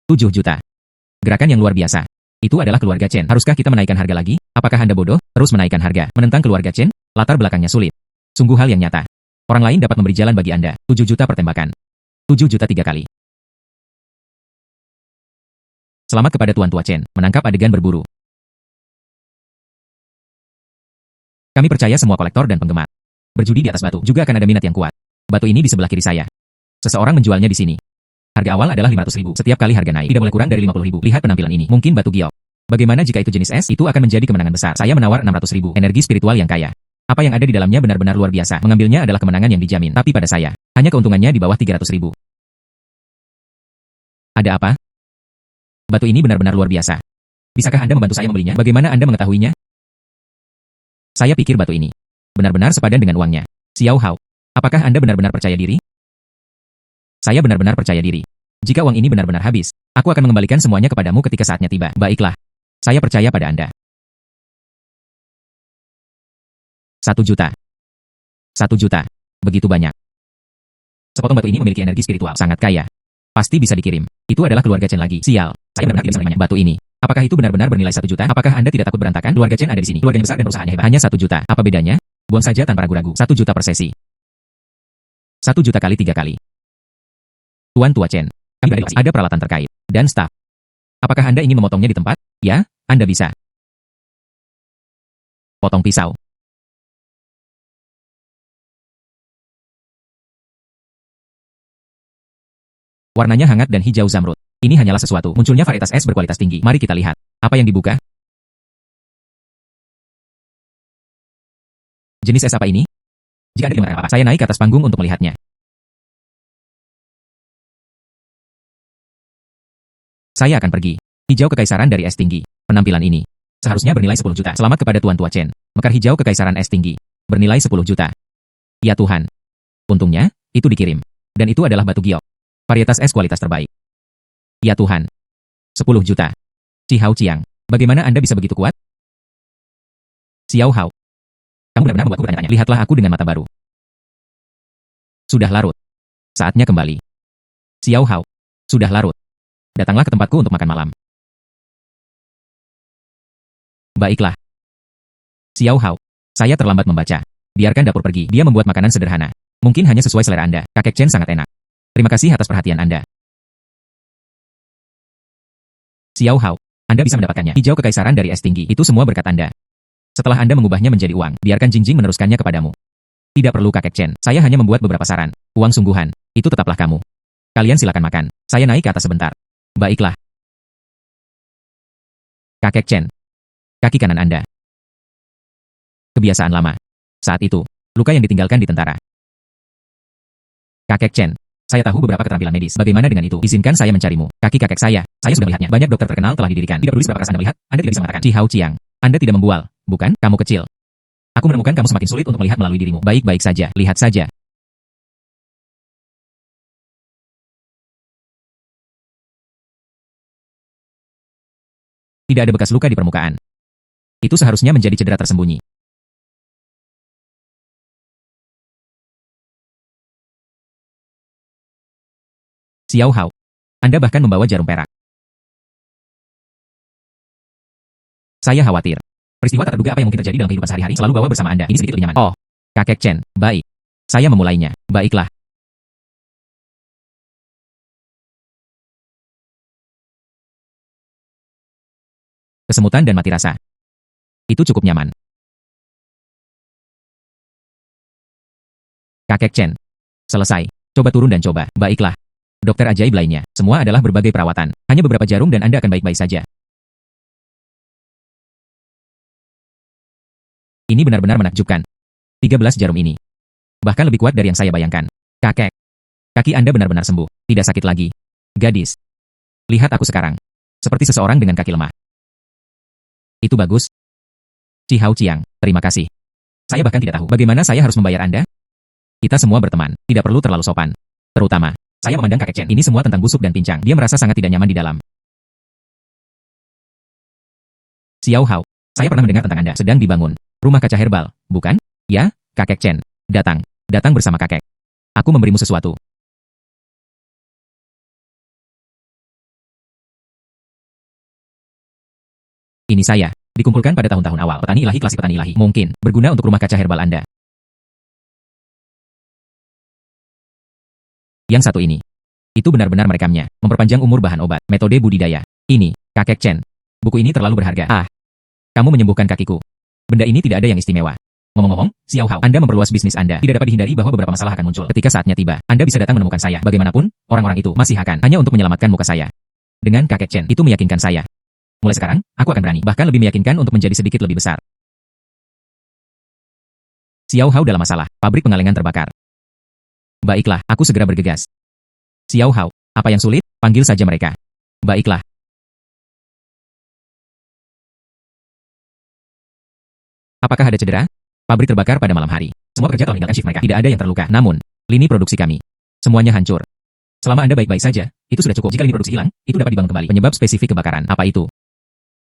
7 juta. Gerakan yang luar biasa. Itu adalah keluarga Chen. Haruskah kita menaikkan harga lagi? Apakah Anda bodoh? Terus menaikkan harga. Menentang keluarga Chen? Latar belakangnya sulit. Sungguh hal yang nyata. Orang lain dapat memberi jalan bagi Anda. 7 juta pertembakan. 7 juta 3 kali. Selamat kepada Tuan Tua Chen. Menangkap adegan berburu. Kami percaya semua kolektor dan penggemar. Berjudi di atas batu. Juga akan ada minat yang kuat. Batu ini di sebelah kiri saya. Seseorang menjualnya di sini. Harga awal adalah 500.000. Setiap kali harga naik, tidak boleh kurang dari 50.000. Lihat penampilan ini. Mungkin batu giok. Bagaimana jika itu jenis es? Itu akan menjadi kemenangan besar. Saya menawar 600.000. Energi spiritual yang kaya. Apa yang ada di dalamnya benar-benar luar biasa. Mengambilnya adalah kemenangan yang dijamin. Tapi pada saya, hanya keuntungannya di bawah 300.000. Ada apa? Batu ini benar-benar luar biasa. Bisakah Anda membantu saya membelinya? Bagaimana Anda mengetahuinya? Saya pikir batu ini benar-benar sepadan dengan uangnya. Xiao Hao, apakah Anda benar-benar percaya diri? Saya benar-benar percaya diri. Jika uang ini benar-benar habis, aku akan mengembalikan semuanya kepadamu ketika saatnya tiba. Baiklah. Saya percaya pada Anda. 1 juta. 1 juta. Begitu banyak. Sepotong batu ini memiliki energi spiritual sangat kaya. Pasti bisa dikirim. Itu adalah keluarga Chen lagi. Sial. Saya benar-benar tidak bisa menerimanya. Batu ini. Apakah itu benar-benar bernilai 1 juta? Apakah Anda tidak takut berantakan? Keluarga Chen ada di sini. Keluarga yang besar dan perusahaannya hebat. Hanya 1 juta. Apa bedanya? Buang saja tanpa ragu-ragu. 1 juta per sesi. 1 juta kali 3 kali. Tuan Tua Chen. Ada peralatan terkait. Dan staf. Apakah Anda ingin memotongnya di tempat? Ya, Anda bisa. Potong pisau. Warnanya hangat dan hijau zamrud. Ini hanyalah sesuatu. Munculnya varietas es berkualitas tinggi. Mari kita lihat. Apa yang dibuka? Jenis es apa ini? Jika Anda tidak mengatakan apa, saya naik ke atas panggung untuk melihatnya. Saya akan pergi. Hijau kekaisaran dari es tinggi. Penampilan ini seharusnya bernilai 10 juta. Selamat kepada Tuan Tua Chen. Mekar hijau kekaisaran es tinggi. Bernilai 10 juta. Ya Tuhan. Untungnya, itu dikirim. Dan itu adalah batu giok. Varietas es kualitas terbaik. Ya Tuhan. 10 juta. Hao Qiang, bagaimana Anda bisa begitu kuat? Xiao Hao. Kamu benar-benar membuatku bertanya-tanya. Lihatlah aku dengan mata baru. Sudah larut. Saatnya kembali. Xiao Hao. Sudah larut. Datanglah ke tempatku untuk makan malam. Baiklah. Xiao Hao. Saya terlambat membaca. Biarkan dapur pergi. Dia membuat makanan sederhana. Mungkin hanya sesuai selera Anda. Kakek Chen sangat enak. Terima kasih atas perhatian Anda. Xiao Hao. Anda bisa mendapatkannya. Hijau kekaisaran dari es tinggi. Itu semua berkat Anda. Setelah Anda mengubahnya menjadi uang, biarkan Jingjing meneruskannya kepadamu. Tidak perlu Kakek Chen. Saya hanya membuat beberapa saran. Uang sungguhan. Itu tetaplah kamu. Kalian silakan makan. Saya naik ke atas sebentar. Baiklah. Kakek Chen. Kaki kanan Anda. Kebiasaan lama. Saat itu, luka yang ditinggalkan di tentara. Kakek Chen. Saya tahu beberapa keterampilan medis. Bagaimana dengan itu? Izinkan saya mencarimu. Kaki kakek saya sudah melihatnya. Banyak dokter terkenal telah didirikan. Tidak peduli seberapa keras Anda melihat, Anda tidak bisa mengatakan. Hao Qiang. Anda tidak membual, bukan? Kamu kecil. Aku menemukan kamu semakin sulit untuk melihat melalui dirimu. Baik-baik saja. Lihat saja. Tidak ada bekas luka di permukaan. Itu seharusnya menjadi cedera tersembunyi. Xiao Hao. Anda bahkan membawa jarum perak. Saya khawatir. Peristiwa tak terduga apa yang mungkin terjadi dalam kehidupan sehari-hari selalu bawa bersama Anda. Ini sedikit lebih nyaman. Oh, Kakek Chen. Baik. Saya memulainya. Baiklah. Kesemutan dan mati rasa. Itu cukup nyaman. Kakek Chen. Selesai. Coba turun dan coba. Baiklah. Dokter ajaib lainnya. Semua adalah berbagai perawatan. Hanya beberapa jarum dan Anda akan baik-baik saja. Ini benar-benar menakjubkan. 13 jarum ini. Bahkan lebih kuat dari yang saya bayangkan. Kakek. Kaki Anda benar-benar sembuh. Tidak sakit lagi. Gadis. Lihat aku sekarang. Seperti seseorang dengan kaki lemah. Itu bagus. Hao Qiang, terima kasih. Saya bahkan tidak tahu bagaimana saya harus membayar Anda. Kita semua berteman. Tidak perlu terlalu sopan. Terutama, saya memandang Kakek Chen. Ini semua tentang busuk dan pincang. Dia merasa sangat tidak nyaman di dalam. Xiao Hao. Saya pernah mendengar tentang Anda sedang dibangun. Rumah kaca herbal, bukan? Ya, Kakek Chen. Datang. Datang bersama kakek. Aku memberimu sesuatu. Ini saya. Dikumpulkan pada tahun-tahun awal. Petani ilahi klasik petani ilahi. Mungkin, berguna untuk rumah kaca herbal Anda. Yang satu ini. Itu benar-benar merekamnya. Memperpanjang umur bahan obat. Metode budidaya. Ini, Kakek Chen. Buku ini terlalu berharga. Ah. Kamu menyembuhkan kakiku. Benda ini tidak ada yang istimewa. Ngomong-ngomong, Xiao Hao, Anda memperluas bisnis Anda. Tidak dapat dihindari bahwa beberapa masalah akan muncul. Ketika saatnya tiba, Anda bisa datang menemukan saya. Bagaimanapun, orang-orang itu masih akan hanya untuk menyelamatkan muka saya. Dengan Kakek Chen, itu meyakinkan saya. Mulai sekarang, aku akan berani. Bahkan lebih meyakinkan untuk menjadi sedikit lebih besar. Xiao Hao dalam masalah. Pabrik pengalengan terbakar. Baiklah, aku segera bergegas. Xiao Hao, apa yang sulit? Panggil saja mereka. Baiklah. Apakah ada cedera? Pabrik terbakar pada malam hari. Semua pekerja telah meninggalkan shift mereka. Tidak ada yang terluka. Namun, lini produksi kami. Semuanya hancur. Selama Anda baik-baik saja, itu sudah cukup. Jika lini produksi hilang, itu dapat dibangun kembali. Penyebab spesifik kebakaran. Apa itu?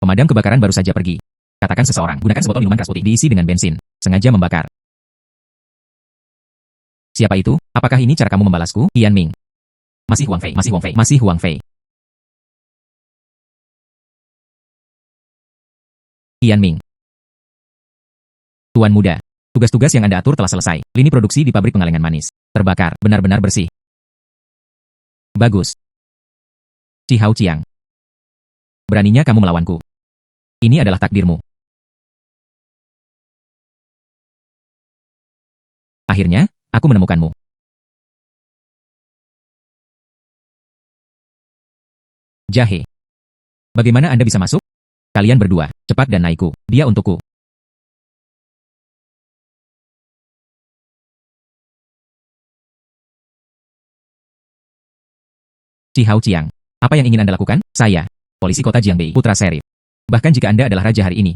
Pemadam kebakaran baru saja pergi. Katakan seseorang, gunakan sebotol minuman keras putih, diisi dengan bensin. Sengaja membakar. Siapa itu? Apakah ini cara kamu membalasku? Yan Ming. Masih Huang Fei. Masih Huang Fei. Masih Huang Fei. Yan Ming. Tuan muda, tugas-tugas yang Anda atur telah selesai. Lini produksi di pabrik pengalengan manis terbakar, benar-benar bersih. Bagus. Hao Qiang. Beraninya kamu melawanku. Ini adalah takdirmu. Akhirnya, aku menemukanmu. Jahe. Bagaimana Anda bisa masuk? Kalian berdua, cepat dan naikku. Dia untukku. Hao Qiang. Apa yang ingin Anda lakukan? Saya, polisi kota Jiangbei, putra Serif. Bahkan jika Anda adalah raja hari ini.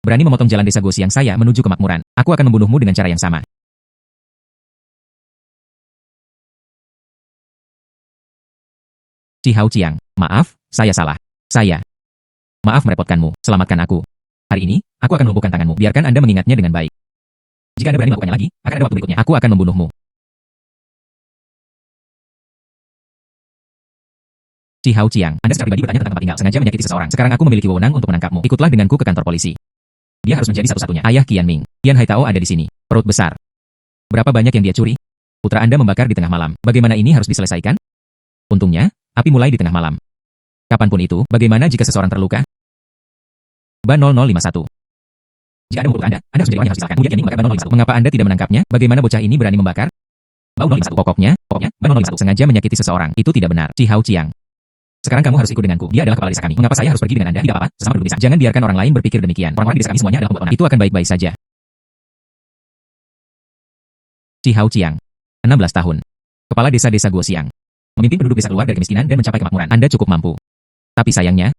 Berani memotong jalan desa Gosiang saya menuju kemakmuran. Aku akan membunuhmu dengan cara yang sama. Ci Hao Qiang, maaf, saya salah. Maaf merepotkanmu, selamatkan aku. Hari ini, aku akan melumpuhkan tanganmu. Biarkan Anda mengingatnya dengan baik. Jika Anda berani melakukannya lagi, akan ada waktu berikutnya. Aku akan membunuhmu. Ci Hao Qiang, Anda secara pribadi bertanya tentang tempat tinggal, sengaja menyakiti seseorang. Sekarang aku memiliki wewenang untuk menangkapmu. Ikutlah denganku ke kantor polisi. Dia harus menjadi satu-satunya ayah Qianming. Yan Haitao ada di sini. Perut besar. Berapa banyak yang dia curi? Putra Anda membakar di tengah malam. Bagaimana ini harus diselesaikan? Untungnya, api mulai di tengah malam. Kapanpun itu, bagaimana jika seseorang terluka? Ba 0051. Jika Anda membutuhkan Anda harus menjadi orang yang harus disalahkan. Kemudian Qianming membakar Ba 0051. Mengapa Anda tidak menangkapnya? Bagaimana bocah ini berani membakar? Ba 0051. Pokoknya, Ba 0051 sengaja menyakiti seseorang. Itu tidak benar. Ci Hao Qiang. Sekarang kamu harus ikut denganku. Dia adalah kepala desa kami. Mengapa saya harus pergi dengan Anda? Tidak apa-apa, sesama duduk desa. Jangan biarkan orang lain berpikir demikian. Orang-orang di desa kami semuanya adalah pembuat onar. Itu akan baik-baik saja. Ci Hao Qiang. 16 tahun. Kepala desa Guosiang. Memimpin penduduk desa keluar dari kemiskinan dan mencapai kemakmuran. Anda cukup mampu. Tapi sayangnya,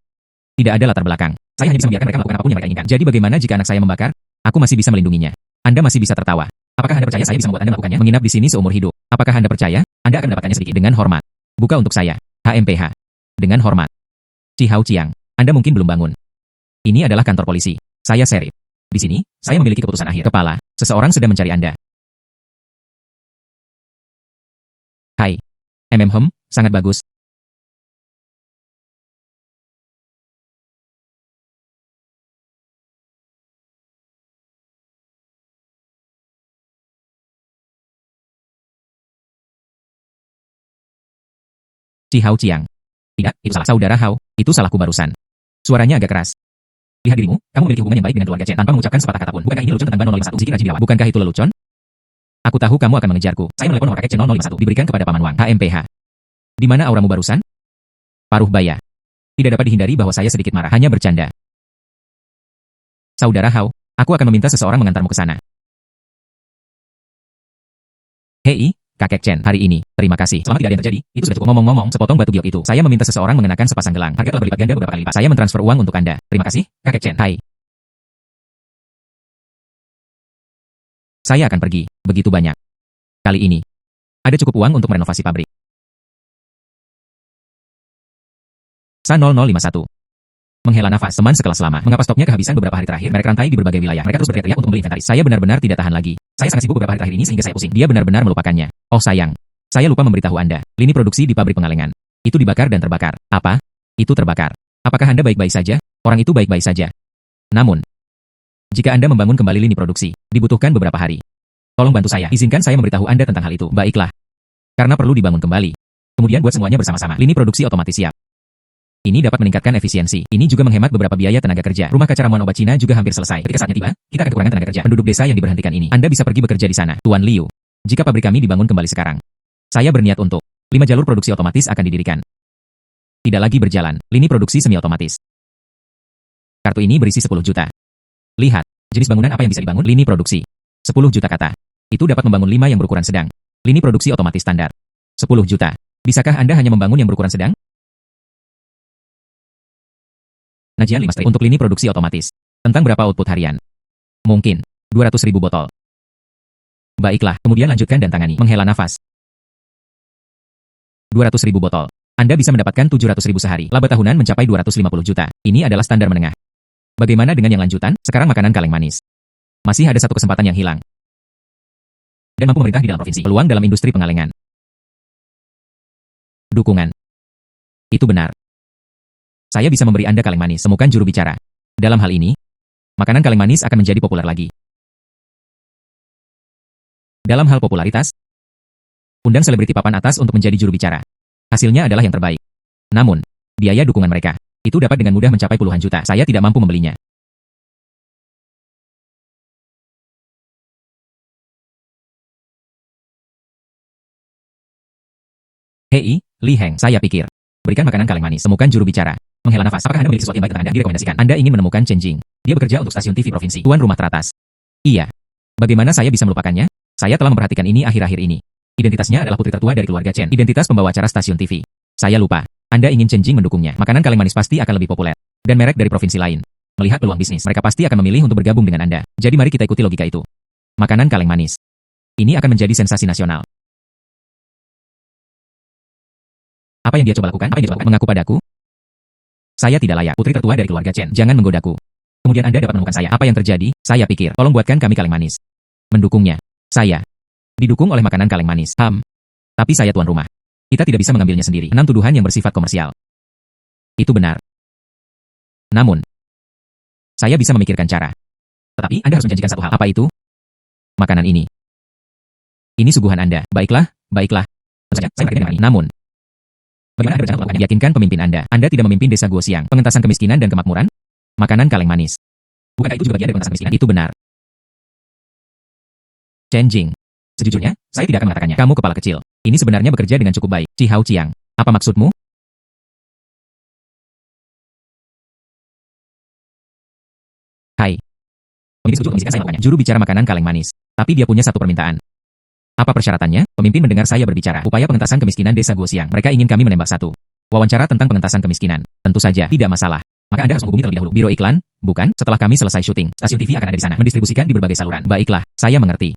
tidak ada latar belakang. Saya hanya bisa membiarkan mereka melakukan apapun yang mereka inginkan. Jadi bagaimana jika anak saya membakar? Aku masih bisa melindunginya. Anda masih bisa tertawa. Apakah Anda percaya saya bisa membuat Anda melakukannya? Menginap di sini seumur hidup. Apakah Anda percaya? Anda akan mendapatkannya sedikit dengan hormat. Buka untuk saya. HMPH. Dengan hormat. Ci Hao Qiang, Anda mungkin belum bangun. Ini adalah kantor polisi. Saya Sheriff. Di sini, saya memiliki keputusan akhir. Kepala, seseorang sedang mencari Anda. Hai. Sangat bagus. Ci Hao Qiang. Tidak, itu salah. Saudara Hao, itu salahku barusan. Suaranya agak keras. Lihat dirimu, kamu memiliki hubungan yang baik dengan keluarga Chen tanpa mengucapkan sepatah kata pun. Bukankah ini lelucon tentang Ban 051? Zikir rajin dirawat. Bukankah itu lelucon? Aku tahu kamu akan mengejarku. Saya menelepon nomor kakek Chen 0051. Diberikan kepada Paman Wang. HMPH. Di mana auramu barusan? Paruh baya. Tidak dapat dihindari bahwa saya sedikit marah. Hanya bercanda. Saudara Hao, aku akan meminta seseorang mengantarmu ke sana. Hei, kakek Chen, hari ini, terima kasih. Selama tidak ada yang terjadi, itu sudah cukup. Ngomong-ngomong, sepotong batu giok itu. Saya meminta seseorang mengenakan sepasang gelang. Harga telah berlipat ganda beberapa kali lipat. Saya mentransfer uang untuk Anda. Terima kasih, kakek Chen. Hai. Saya akan pergi. Begitu banyak. Kali ini, ada cukup uang untuk merenovasi pabrik. Sa 0051. Menghela nafas. Teman sekelas lama. Mengapa stoknya kehabisan beberapa hari terakhir? Mereka rantai di berbagai wilayah. Mereka terus berteriak untuk membeli inventaris. Saya benar-benar tidak tahan lagi. Saya sangat sibuk beberapa hari terakhir ini sehingga saya pusing. Dia benar-benar melupakannya. Oh sayang. Saya lupa memberitahu Anda. Lini produksi di pabrik pengalengan. Itu dibakar dan terbakar. Apa? Itu terbakar. Apakah Anda baik-baik saja? Orang itu baik-baik saja. Namun, jika Anda membangun kembali lini produksi, dibutuhkan beberapa hari. Tolong bantu saya. Izinkan saya memberitahu Anda tentang hal itu. Baiklah. Karena perlu dibangun kembali. Kemudian buat semuanya bersama-sama. Lini produksi otomatis siap. Ini dapat meningkatkan efisiensi. Ini juga menghemat beberapa biaya tenaga kerja. Rumah kaca ramuan obat Cina juga hampir selesai. Ketika saatnya tiba, kita akan kekurangan tenaga kerja. Penduduk desa yang diberhentikan ini. Anda bisa pergi bekerja di sana. Tuan Liu. Jika pabrik kami dibangun kembali sekarang, saya berniat untuk 5 jalur produksi otomatis akan didirikan. Tidak lagi berjalan. Lini produksi semi otomatis. Kartu ini berisi 10 juta. Lihat, jenis bangunan apa yang bisa dibangun? Lini produksi. 10 juta kata. Itu dapat membangun 5 yang berukuran sedang. Lini produksi otomatis standar. 10 juta. Bisakah Anda hanya membangun yang berukuran sedang? Najian 5 strip untuk lini produksi otomatis. Tentang berapa output harian? Mungkin 200.000 botol. Baiklah, kemudian lanjutkan dan tangani. Menghela nafas. 200.000 botol. Anda bisa mendapatkan 700.000 sehari. Laba tahunan mencapai 250 juta. Ini adalah standar menengah. Bagaimana dengan yang lanjutan? Sekarang makanan kaleng manis. Masih ada satu kesempatan yang hilang. Dan mampu memerintah di dalam provinsi. Peluang dalam industri pengalengan. Dukungan. Itu benar. Saya bisa memberi Anda kaleng manis. Temukan juru bicara. Dalam hal ini, makanan kaleng manis akan menjadi populer lagi. Dalam hal popularitas, undang selebriti papan atas untuk menjadi juru bicara. Hasilnya adalah yang terbaik. Namun, biaya dukungan mereka, itu dapat dengan mudah mencapai puluhan juta. Saya tidak mampu membelinya. Hei, Li Heng, saya pikir. Berikan makanan kaleng manis. Temukan juru bicara. Menghela nafas. Apakah Anda memiliki sesuatu yang baik tentang Anda? Direkomendasikan. Anda ingin menemukan Chen Jing. Dia bekerja untuk stasiun TV provinsi. Tuan rumah teratas. Iya. Bagaimana saya bisa melupakannya? Saya telah memperhatikan ini akhir-akhir ini. Identitasnya adalah putri tertua dari keluarga Chen. Identitas pembawa acara stasiun TV. Saya lupa. Anda ingin Chen Jing mendukungnya. Makanan kaleng manis pasti akan lebih populer. Dan merek dari provinsi lain. Melihat peluang bisnis, mereka pasti akan memilih untuk bergabung dengan Anda. Jadi mari kita ikuti logika itu. Makanan kaleng manis. Ini akan menjadi sensasi nasional. Apa yang dia coba lakukan? Apa yang dia coba lakukan? Mengaku padaku? Saya tidak layak, putri tertua dari keluarga Chen. Jangan menggodaku. Kemudian Anda dapat menemukan saya. Apa yang terjadi? Saya pikir, tolong buatkan kami kaleng manis. Mendukungnya. Saya. Didukung oleh makanan kaleng manis. Tapi saya tuan rumah. Kita tidak bisa mengambilnya sendiri. 6 tuduhan yang bersifat komersial. Itu benar. Namun, saya bisa memikirkan cara. Tetapi Anda harus menjanjikan satu hal. Apa itu? Makanan ini. Ini suguhan Anda. Baiklah, baiklah. Tentu saja, saya mengerti dengan ini. Namun, bagaimana Anda berencana melakukannya? Yakinkan pemimpin Anda. Anda tidak memimpin desa Guosiang. Pengentasan kemiskinan dan kemakmuran? Makanan kaleng manis. Bukankah itu juga bagian dari pengentasan kemiskinan? Itu benar. Chen Jing. Sejujurnya, saya tidak akan mengatakannya. Kamu kepala kecil. Ini sebenarnya bekerja dengan cukup baik. Ci Hao Chiang. Apa maksudmu? Hai. Pemimpin setuju membisikkan saya melakukannya. Juru bicara makanan kaleng manis. Tapi dia punya satu permintaan. Apa persyaratannya? Pemimpin mendengar saya berbicara. Upaya pengentasan kemiskinan desa Guosiang. Mereka ingin kami menembak satu. Wawancara tentang pengentasan kemiskinan. Tentu saja, tidak masalah. Maka Anda harus menghubungi terlebih dahulu. Biro iklan? Bukan, setelah kami selesai syuting. Stasiun TV akan ada di sana. Mendistribusikan di berbagai saluran. Baiklah, saya mengerti.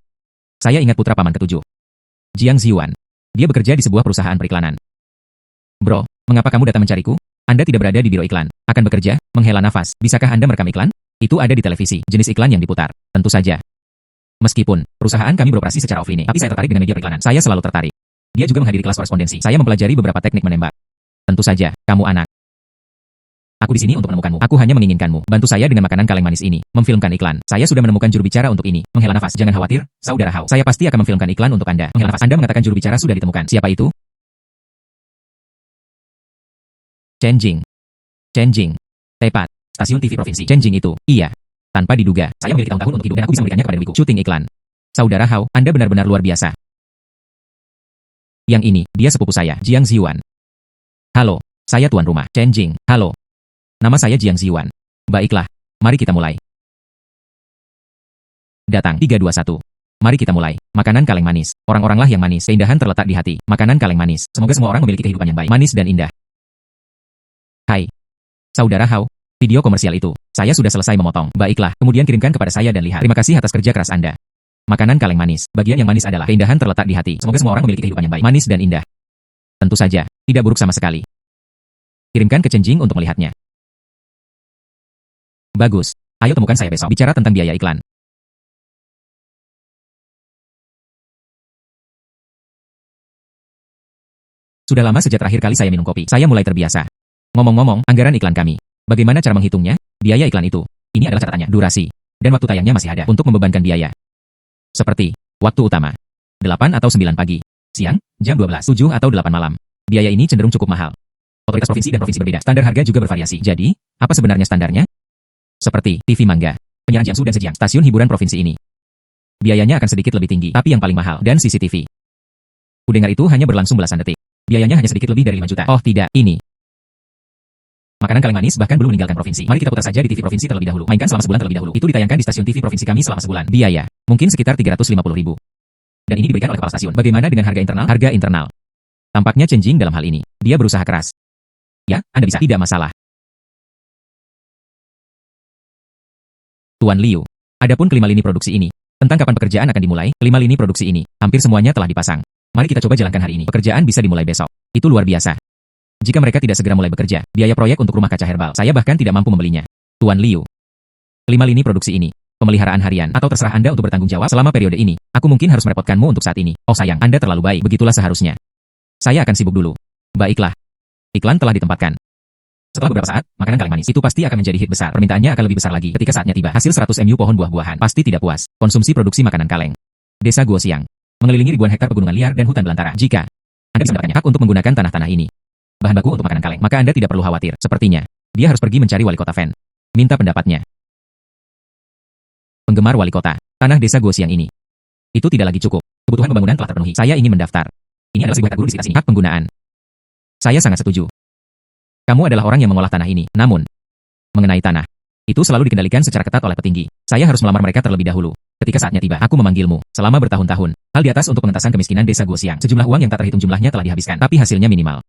Saya ingat putra paman ketujuh. Jiang Ziyuan. Dia bekerja di sebuah perusahaan periklanan. Bro, mengapa kamu datang mencariku? Anda tidak berada di biro iklan. Akan bekerja, menghela nafas. Bisakah Anda merekam iklan? Itu ada di televisi. Jenis iklan yang diputar. Tentu saja. Meskipun, perusahaan kami beroperasi secara offline, tapi saya tertarik dengan media periklanan. Saya selalu tertarik. Dia juga menghadiri kelas korespondensi. Saya mempelajari beberapa teknik menembak. Tentu saja, kamu anak. Aku di sini untuk menemukanmu. Aku hanya menginginkanmu. Bantu saya dengan makanan kaleng manis ini. Memfilmkan iklan. Saya sudah menemukan juru bicara untuk ini. Menghela nafas. Jangan khawatir, saudara Hao. Saya pasti akan memfilmkan iklan untuk Anda. Menghela nafas. Anda mengatakan juru bicara sudah ditemukan. Siapa itu? Chen Jing. Chen Jing. Tepat. Stasiun TV provinsi. Chen Jing itu. Iya. Tanpa diduga. Saya memiliki tahun-tahun untuk hidup dan aku bisa memberikannya kepada diriku. Syuting iklan. Saudara Hao, Anda benar-benar luar biasa. Yang ini, dia sepupu saya, Jiang Ziyuan. Halo, saya tuan rumah, Chen Jing. Halo. Nama saya Jiang Ziyuan. Baiklah, mari kita mulai. Datang, 321. Mari kita mulai. Makanan kaleng manis. Orang-oranglah yang manis. Keindahan terletak di hati. Makanan kaleng manis. Semoga semua orang memiliki kehidupan yang baik. Manis dan indah. Hai. Saudara Hao. Video komersial itu. Saya sudah selesai memotong. Baiklah, kemudian kirimkan kepada saya dan lihat. Terima kasih atas kerja keras Anda. Makanan kaleng manis. Bagian yang manis adalah keindahan terletak di hati. Semoga semua orang memiliki kehidupan yang baik. Manis dan indah. Tentu saja. Tidak buruk sama sekali. Kirimkan ke Chen Jing untuk melihatnya. Bagus. Ayo temukan saya besok. Bicara tentang biaya iklan. Sudah lama sejak terakhir kali saya minum kopi. Saya mulai terbiasa. Ngomong-ngomong, anggaran iklan kami. Bagaimana cara menghitungnya? Biaya iklan itu. Ini adalah catatannya. Durasi. Dan waktu tayangnya masih ada untuk membebankan biaya. Seperti, waktu utama. 8 atau 9 pagi. Siang, jam 12, 7 atau 8 malam. Biaya ini cenderung cukup mahal. Otoritas provinsi dan provinsi berbeda. Standar harga juga bervariasi. Jadi, apa sebenarnya standarnya? Seperti TV Mangga, penyiaran Jiangsu dan Zhejiang, stasiun hiburan provinsi ini. Biayanya akan sedikit lebih tinggi, tapi yang paling mahal, dan CCTV. Kudengar itu hanya berlangsung belasan detik. Biayanya hanya sedikit lebih dari 5 juta. Oh tidak, ini. Makanan kaleng manis bahkan belum meninggalkan provinsi. Mari kita putar saja di TV provinsi terlebih dahulu. Mainkan selama sebulan terlebih dahulu. Itu ditayangkan di stasiun TV provinsi kami selama sebulan. Biaya, mungkin sekitar 350.000. Dan ini diberikan oleh kepala stasiun. Bagaimana dengan harga internal? Harga internal. Tampaknya Chen Jing dalam hal ini. Dia berusaha keras. Ya, Anda bisa. Tidak masalah. Tuan Liu. Adapun kelima lini produksi ini. Tentang kapan pekerjaan akan dimulai, kelima lini produksi ini. Hampir semuanya telah dipasang. Mari kita coba jalankan hari ini. Pekerjaan bisa dimulai besok. Itu luar biasa. Jika mereka tidak segera mulai bekerja, biaya proyek untuk rumah kaca herbal, saya bahkan tidak mampu membelinya. Tuan Liu. Kelima lini produksi ini. Pemeliharaan harian, atau terserah Anda untuk bertanggung jawab selama periode ini. Aku mungkin harus merepotkanmu untuk saat ini. Oh sayang, Anda terlalu baik. Begitulah seharusnya. Saya akan sibuk dulu. Baiklah. Iklan telah ditempatkan. Setelah beberapa saat, makanan kaleng manis itu pasti akan menjadi hit besar. Permintaannya akan lebih besar lagi ketika saatnya tiba. Hasil 100 MU pohon buah-buahan. Pasti tidak puas. Konsumsi produksi makanan kaleng. Desa Guosiang. Mengelilingi ribuan hektar pegunungan liar dan hutan belantara. Jika Anda bisa mendapatkannya hak untuk menggunakan tanah-tanah ini. Bahan baku untuk makanan kaleng. Maka Anda tidak perlu khawatir. Sepertinya, dia harus pergi mencari wali kota Fen. Minta pendapatnya. Penggemar wali kota. Tanah desa Guosiang ini. Itu tidak lagi cukup. Kebutuhan pembangunan telah terpenuhi. Saya ingin mendaftar. Ini adalah sebuah hektar guru di sekitar sini. Hak penggunaan. Saya sangat setuju. Kamu adalah orang yang mengolah tanah ini. Namun, mengenai tanah, itu selalu dikendalikan secara ketat oleh petinggi. Saya harus melamar mereka terlebih dahulu. Ketika saatnya tiba, aku memanggilmu. Selama bertahun-tahun, hal di atas untuk pengentasan kemiskinan desa Guosiang. Sejumlah uang yang tak terhitung jumlahnya telah dihabiskan, tapi hasilnya minimal.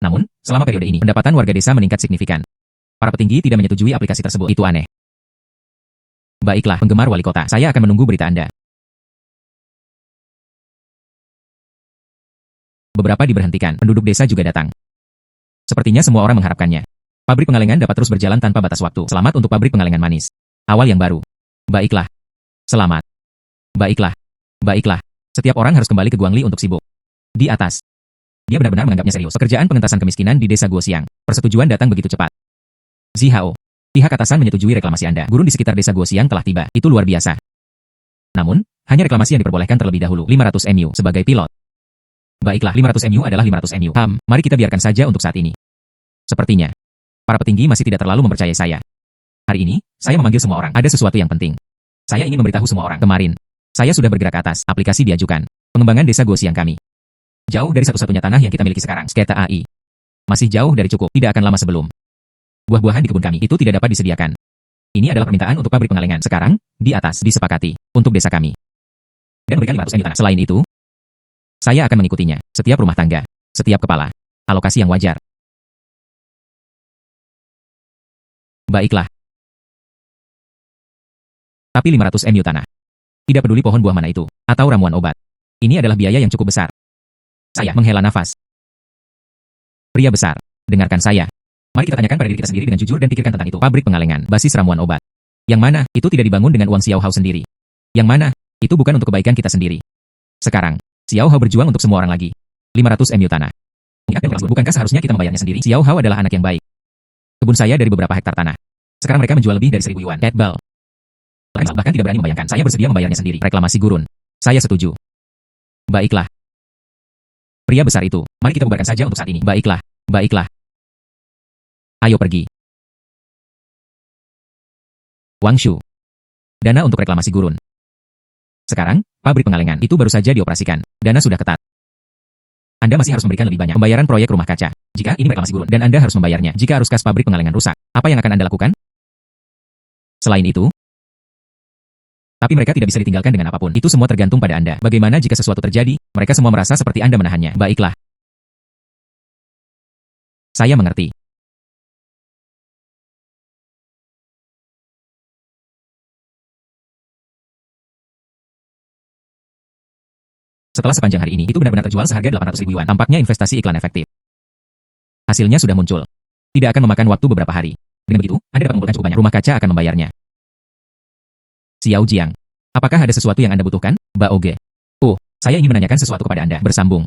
Namun, selama periode ini, pendapatan warga desa meningkat signifikan. Para petinggi tidak menyetujui aplikasi tersebut. Itu aneh. Baiklah, penggemar wali kota, saya akan menunggu berita Anda. Beberapa diberhentikan, penduduk desa juga datang. Sepertinya semua orang mengharapkannya. Pabrik pengalengan dapat terus berjalan tanpa batas waktu. Selamat untuk pabrik pengalengan manis. Awal yang baru. Baiklah. Selamat. Baiklah. Baiklah. Setiap orang harus kembali ke Guangli untuk sibuk. Di atas. Dia benar-benar menganggapnya serius. Pekerjaan pengentasan kemiskinan di desa Guosiang. Persetujuan datang begitu cepat. Zihao. Pihak atasan menyetujui reklamasi Anda. Gurun di sekitar desa Guosiang telah tiba. Itu luar biasa. Namun, hanya reklamasi yang diperbolehkan terlebih dahulu. 500 MU sebagai pilot. Baiklah, 500 MU adalah 500 MU. Mari kita biarkan saja untuk saat ini. Sepertinya, para petinggi masih tidak terlalu mempercayai saya. Hari ini, saya memanggil semua orang. Ada sesuatu yang penting. Saya ingin memberitahu semua orang. Kemarin, saya sudah bergerak ke atas. Aplikasi diajukan. Pengembangan desa Guosiang kami. Jauh dari satu-satunya tanah yang kita miliki sekarang. Sketa AI. Masih jauh dari cukup. Tidak akan lama sebelum. Buah-buahan di kebun kami itu tidak dapat disediakan. Ini adalah permintaan untuk pabrik pengalengan. Sekarang, di atas, disepakati. Untuk desa kami. Dan memberikan 500 MU tanah. Selain itu, saya akan mengikutinya. Setiap rumah tangga. Setiap kepala. Alokasi yang wajar. Baiklah. Tapi 500 MU tanah. Tidak peduli pohon buah mana itu. Atau ramuan obat. Ini adalah biaya yang cukup besar. Saya menghela nafas. Pria besar. Dengarkan saya. Mari kita tanyakan pada diri kita sendiri dengan jujur dan pikirkan tentang itu. Pabrik pengalengan. Basis ramuan obat. Yang mana, itu tidak dibangun dengan uang Xiao Hao sendiri. Yang mana, itu bukan untuk kebaikan kita sendiri. Sekarang, Xiao Hao berjuang untuk semua orang lagi. 500 MU tanah. Bukankah seharusnya kita membayarnya sendiri? Xiao Hao adalah anak yang baik. Kebun saya dari beberapa hektar tanah. Sekarang mereka menjual lebih dari 1.000 yuan. Catball. Bahkan tidak berani membayangkan. Saya bersedia membayarnya sendiri. Reklamasi gurun. Saya setuju. Baiklah. Pria besar itu. Mari kita bubarkan saja untuk saat ini. Baiklah. Baiklah. Ayo pergi. Wang Shu. Dana untuk reklamasi gurun. Sekarang, pabrik pengalengan itu baru saja dioperasikan. Dana sudah ketat. Anda masih harus memberikan lebih banyak pembayaran proyek rumah kaca. Jika ini reklamasi gurun, dan Anda harus membayarnya. Jika arus kas pabrik pengalengan rusak, apa yang akan Anda lakukan? Selain itu, tapi mereka tidak bisa ditinggalkan dengan apapun. Itu semua tergantung pada Anda. Bagaimana jika sesuatu terjadi, mereka semua merasa seperti Anda menahannya. Baiklah. Saya mengerti. Setelah sepanjang hari ini, itu benar-benar terjual seharga 800.000 yuan. Tampaknya investasi iklan efektif. Hasilnya sudah muncul. Tidak akan memakan waktu beberapa hari. Dengan begitu, Anda dapat mengumpulkan cukup banyak. Rumah kaca akan membayarnya. Xiao Jiang. Apakah ada sesuatu yang Anda butuhkan? Bao Ge. Oh, saya ingin menanyakan sesuatu kepada Anda. Bersambung.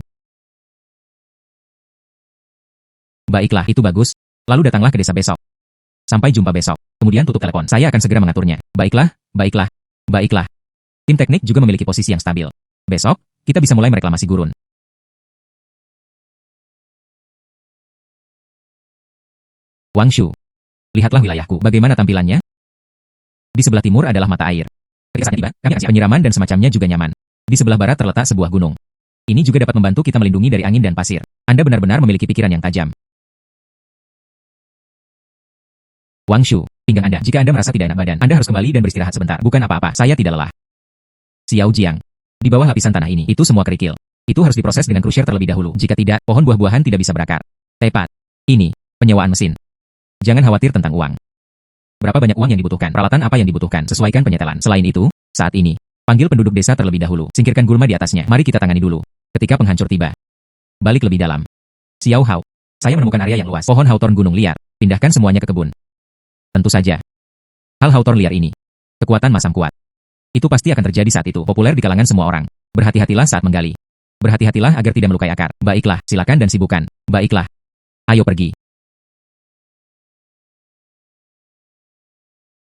Baiklah, itu bagus. Lalu datanglah ke desa besok. Sampai jumpa besok. Kemudian tutup telepon. Saya akan segera mengaturnya. Baiklah, baiklah, baiklah. Tim teknik juga memiliki posisi yang stabil. Besok, kita bisa mulai mereklamasi gurun. Wang Shu. Lihatlah wilayahku. Bagaimana tampilannya? Di sebelah timur adalah mata air. Ketika saatnya tiba, kami akan siap. Penyiraman dan semacamnya juga nyaman. Di sebelah barat terletak sebuah gunung. Ini juga dapat membantu kita melindungi dari angin dan pasir. Anda benar-benar memiliki pikiran yang tajam. Wang Shu, pinggang Anda. Jika Anda merasa tidak enak badan, Anda harus kembali dan beristirahat sebentar. Bukan apa-apa, saya tidak lelah. Xiao Jiang. Di bawah lapisan tanah ini, itu semua kerikil. Itu harus diproses dengan krusher terlebih dahulu. Jika tidak, pohon buah-buahan tidak bisa berakar. Tepat. Ini, penyewaan mesin. Jangan khawatir tentang uang. Berapa banyak uang yang dibutuhkan? Peralatan apa yang dibutuhkan? Sesuaikan penyetelan. Selain itu, saat ini, panggil penduduk desa terlebih dahulu. Singkirkan gulma di atasnya. Mari kita tangani dulu. Ketika penghancur tiba. Balik lebih dalam. Xiao Hao. Saya menemukan area yang luas. Pohon hawthorn gunung liar. Pindahkan semuanya ke kebun. Tentu saja. Hal hawthorn liar ini. Kekuatan masam kuat. Itu pasti akan terjadi saat itu. Populer di kalangan semua orang. Berhati-hatilah saat menggali. Berhati-hatilah agar tidak melukai akar. Baiklah, silakan dan sibukkan. Baiklah. Ayo pergi.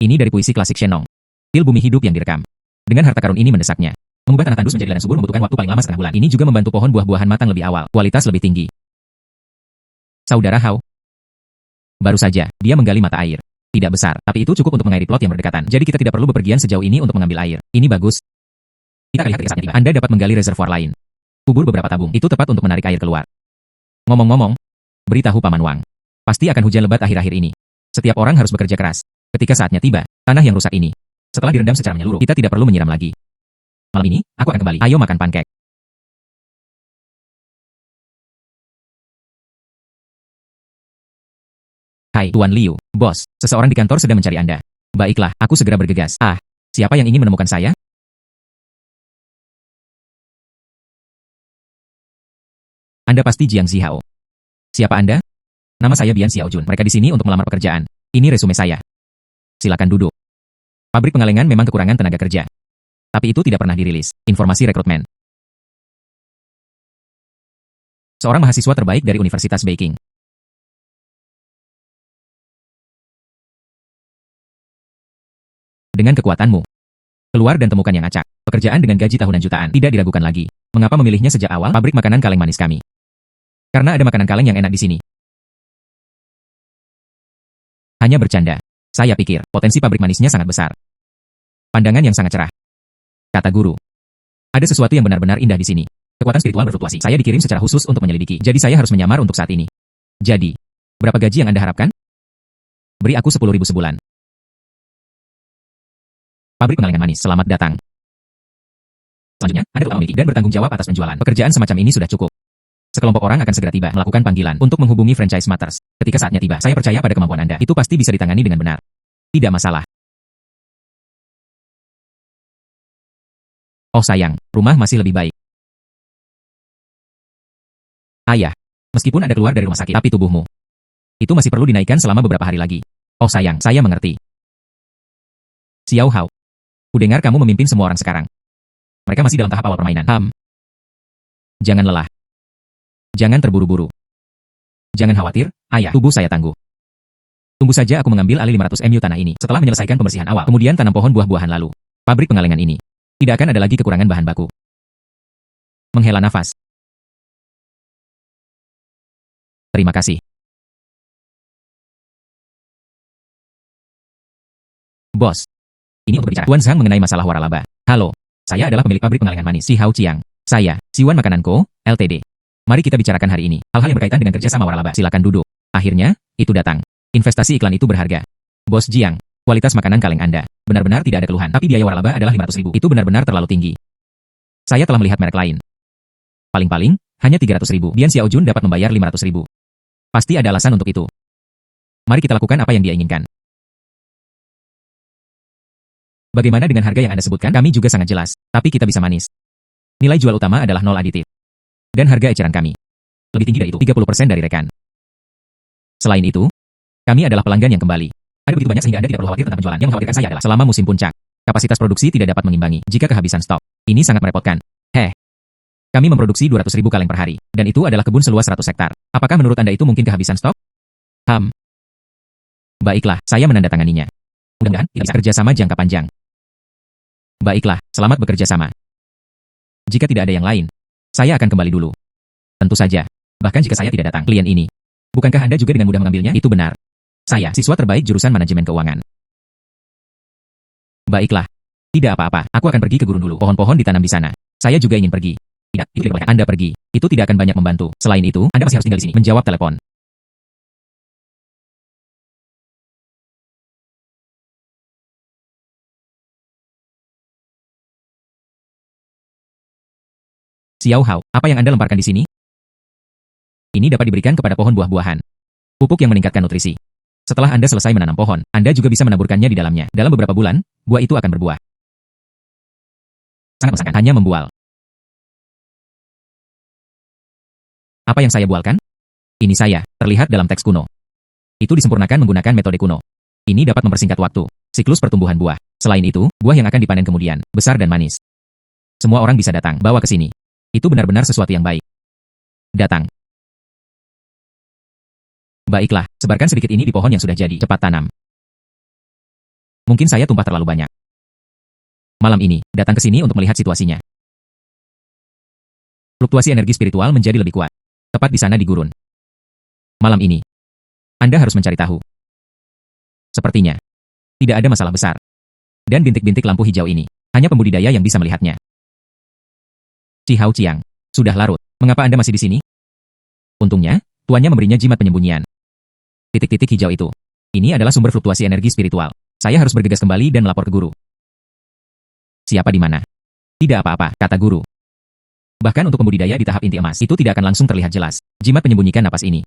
Ini dari puisi klasik Shenong. Til bumi hidup yang direkam. Dengan harta karun ini mendesaknya. Mengubah tanah tandus menjadi ladang subur membutuhkan waktu paling lama setengah bulan. Ini juga membantu pohon buah-buahan matang lebih awal. Kualitas lebih tinggi. Saudara Hao. Baru saja, dia menggali mata air. Tidak besar, tapi itu cukup untuk mengairi plot yang berdekatan. Jadi kita tidak perlu bepergian sejauh ini untuk mengambil air. Ini bagus. Kita lihat ketika saatnya tiba. Anda dapat menggali reservoir lain. Kubur beberapa tabung. Itu tepat untuk menarik air keluar. Ngomong-ngomong, beritahu Paman Wang. Pasti akan hujan lebat akhir-akhir ini. Setiap orang harus bekerja keras. Ketika saatnya tiba, tanah yang rusak ini. Setelah direndam secara menyeluruh, kita tidak perlu menyiram lagi. Malam ini, aku akan kembali. Ayo makan pankek. Hai, Tuan Liu. Bos, seseorang di kantor sedang mencari Anda. Baiklah, aku segera bergegas. Ah, siapa yang ingin menemukan saya? . Anda pasti Jiang Zihao. Siapa Anda? Nama saya Bian Xiaojun. Mereka di sini untuk melamar pekerjaan. Ini resume saya. Silakan duduk. Pabrik pengalengan memang kekurangan tenaga kerja. Tapi itu tidak pernah dirilis. Informasi rekrutmen. Seorang mahasiswa terbaik dari Universitas Beijing. Dengan kekuatanmu, keluar dan temukan yang acak. Pekerjaan dengan gaji tahunan jutaan tidak diragukan lagi. Mengapa memilihnya sejak awal? Pabrik makanan kaleng manis kami. Karena ada makanan kaleng yang enak di sini. Hanya bercanda. Saya pikir, potensi pabrik manisnya sangat besar. Pandangan yang sangat cerah. Kata guru. Ada sesuatu yang benar-benar indah di sini. Kekuatan spiritual berfluktuasi. Saya dikirim secara khusus untuk menyelidiki. Jadi saya harus menyamar untuk saat ini. Jadi, berapa gaji yang Anda harapkan? Beri aku 10.000 sebulan. Pabrik pengalengan manis, selamat datang. Selanjutnya, Anda telah memiliki dan bertanggung jawab atas penjualan. Pekerjaan semacam ini sudah cukup. Sekelompok orang akan segera tiba melakukan panggilan untuk menghubungi franchise Matters. Ketika saatnya tiba, saya percaya pada kemampuan Anda. Itu pasti bisa ditangani dengan benar. Tidak masalah. Oh sayang, rumah masih lebih baik. Ayah, meskipun Anda keluar dari rumah sakit, tapi tubuhmu itu masih perlu dinaikkan selama beberapa hari lagi. Oh sayang, saya mengerti. Xiao Hao, kudengar kamu memimpin semua orang sekarang. Mereka masih dalam tahap awal permainan. Jangan lelah. Jangan terburu-buru. Jangan khawatir, ayah, tubuh saya tangguh. Tunggu saja aku mengambil alih 500 MU tanah ini. Setelah menyelesaikan pembersihan awal, kemudian tanam pohon buah-buahan lalu. Pabrik pengalengan ini tidak akan ada lagi kekurangan bahan baku. Menghela nafas. Terima kasih. Bos. Ini untuk berbicara. Tuan Zhang mengenai masalah waralaba. Halo, saya adalah pemilik pabrik pengalengan manis Si Hao Chiang. Saya, Siwan Makanan Co., Ltd. Mari kita bicarakan hari ini. Hal-hal yang berkaitan dengan kerjasama waralaba. Silakan duduk. Akhirnya, itu datang. Investasi iklan itu berharga. Bos Jiang, kualitas makanan kaleng Anda benar-benar tidak ada keluhan. Tapi biaya waralaba adalah 500.000. Itu benar-benar terlalu tinggi. Saya telah melihat merek lain. Paling-paling, hanya 300.000. Bian Xiaojun dapat membayar 500.000. Pasti ada alasan untuk itu. Mari kita lakukan apa yang dia inginkan. Bagaimana dengan harga yang Anda sebutkan? Kami juga sangat jelas, tapi kita bisa manis. Nilai jual utama adalah 0 aditif. Dan harga eceran kami lebih tinggi dari itu, 30% dari rekan. Selain itu, kami adalah pelanggan yang kembali. Ada begitu banyak sehingga Anda tidak perlu khawatir tentang penjualan. Yang mengkhawatirkan saya adalah selama musim puncak, kapasitas produksi tidak dapat mengimbangi jika kehabisan stok. Ini sangat merepotkan. Kami memproduksi 200.000 kaleng per hari, dan itu adalah kebun seluas 100 hektar. Apakah menurut Anda itu mungkin kehabisan stok? Baiklah, saya menandatanganinya. Mudah-mudahan kita bisa kerja sama jangka panjang. Baiklah, selamat bekerja sama. Jika tidak ada yang lain, saya akan kembali dulu. Tentu saja. Bahkan jika saya tidak datang, klien ini. Bukankah Anda juga dengan mudah mengambilnya? Itu benar. Saya, siswa terbaik jurusan manajemen keuangan. Baiklah. Tidak apa-apa, aku akan pergi ke gurun dulu. Pohon-pohon ditanam di sana. Saya juga ingin pergi. Tidak, itu tidak boleh. Anda pergi. Itu tidak akan banyak membantu. Selain itu, Anda masih harus tinggal di sini. Menjawab telepon. Xiao Hao, apa yang Anda lemparkan di sini? Ini dapat diberikan kepada pohon buah-buahan. Pupuk yang meningkatkan nutrisi. Setelah Anda selesai menanam pohon, Anda juga bisa menaburkannya di dalamnya. Dalam beberapa bulan, buah itu akan berbuah. Sangat mengesankan, hanya membual. Apa yang saya bualkan? Ini saya, terlihat dalam teks kuno. Itu disempurnakan menggunakan metode kuno. Ini dapat mempersingkat waktu, siklus pertumbuhan buah. Selain itu, buah yang akan dipanen kemudian, besar dan manis. Semua orang bisa datang, bawa ke sini. Itu benar-benar sesuatu yang baik. Datang. Baiklah, sebarkan sedikit ini di pohon yang sudah jadi. Cepat tanam. Mungkin saya tumpah terlalu banyak. Malam ini, datang ke sini untuk melihat situasinya. Fluktuasi energi spiritual menjadi lebih kuat. Tepat di sana di gurun. Malam ini, Anda harus mencari tahu. Sepertinya, tidak ada masalah besar. Dan bintik-bintik lampu hijau ini, hanya pembudidaya yang bisa melihatnya. Si Hao Chiang, sudah larut. Mengapa Anda masih di sini? Untungnya, tuannya memberinya jimat penyembunyian. Titik-titik hijau itu. Ini adalah sumber fluktuasi energi spiritual. Saya harus bergegas kembali dan melapor ke guru. Siapa di mana? Tidak apa-apa, kata guru. Bahkan untuk pembudidaya di tahap inti emas, itu tidak akan langsung terlihat jelas. Jimat menyembunyikan napas ini.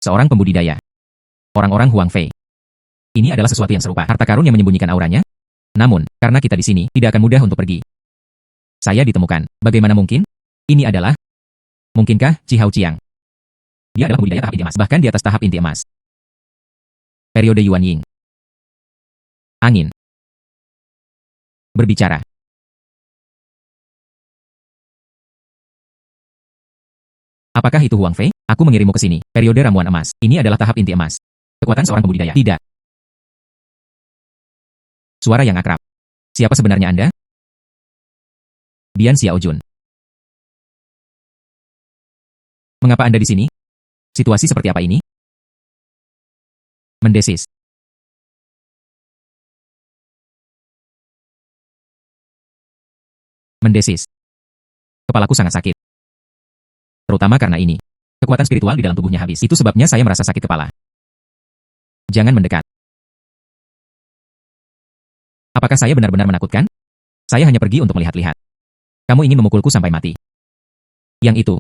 Seorang pembudidaya. Orang-orang Huang Fei. Ini adalah sesuatu yang serupa. Harta karun yang menyembunyikan auranya. Namun, karena kita di sini, tidak akan mudah untuk pergi. Saya ditemukan. Bagaimana mungkin? Ini adalah, mungkinkah Chi Hao Chiang? Dia adalah pembudidaya tahap inti emas, bahkan di atas tahap inti emas. Periode Yuan Ying. Angin. Berbicara. Apakah itu Huang Fei? Aku mengirimmu ke sini. Periode ramuan emas. Ini adalah tahap inti emas. Kekuatan seorang pembudidaya. Tidak. Suara yang akrab. Siapa sebenarnya Anda? Bian Xiaojun. Mengapa Anda di sini? Situasi seperti apa ini? Mendesis. Mendesis. Kepalaku sangat sakit. Terutama karena ini. Kekuatan spiritual di dalam tubuhnya habis. Itu sebabnya saya merasa sakit kepala. Jangan mendekat. Apakah saya benar-benar menakutkan? Saya hanya pergi untuk melihat-lihat. Kamu ingin memukulku sampai mati. Yang itu.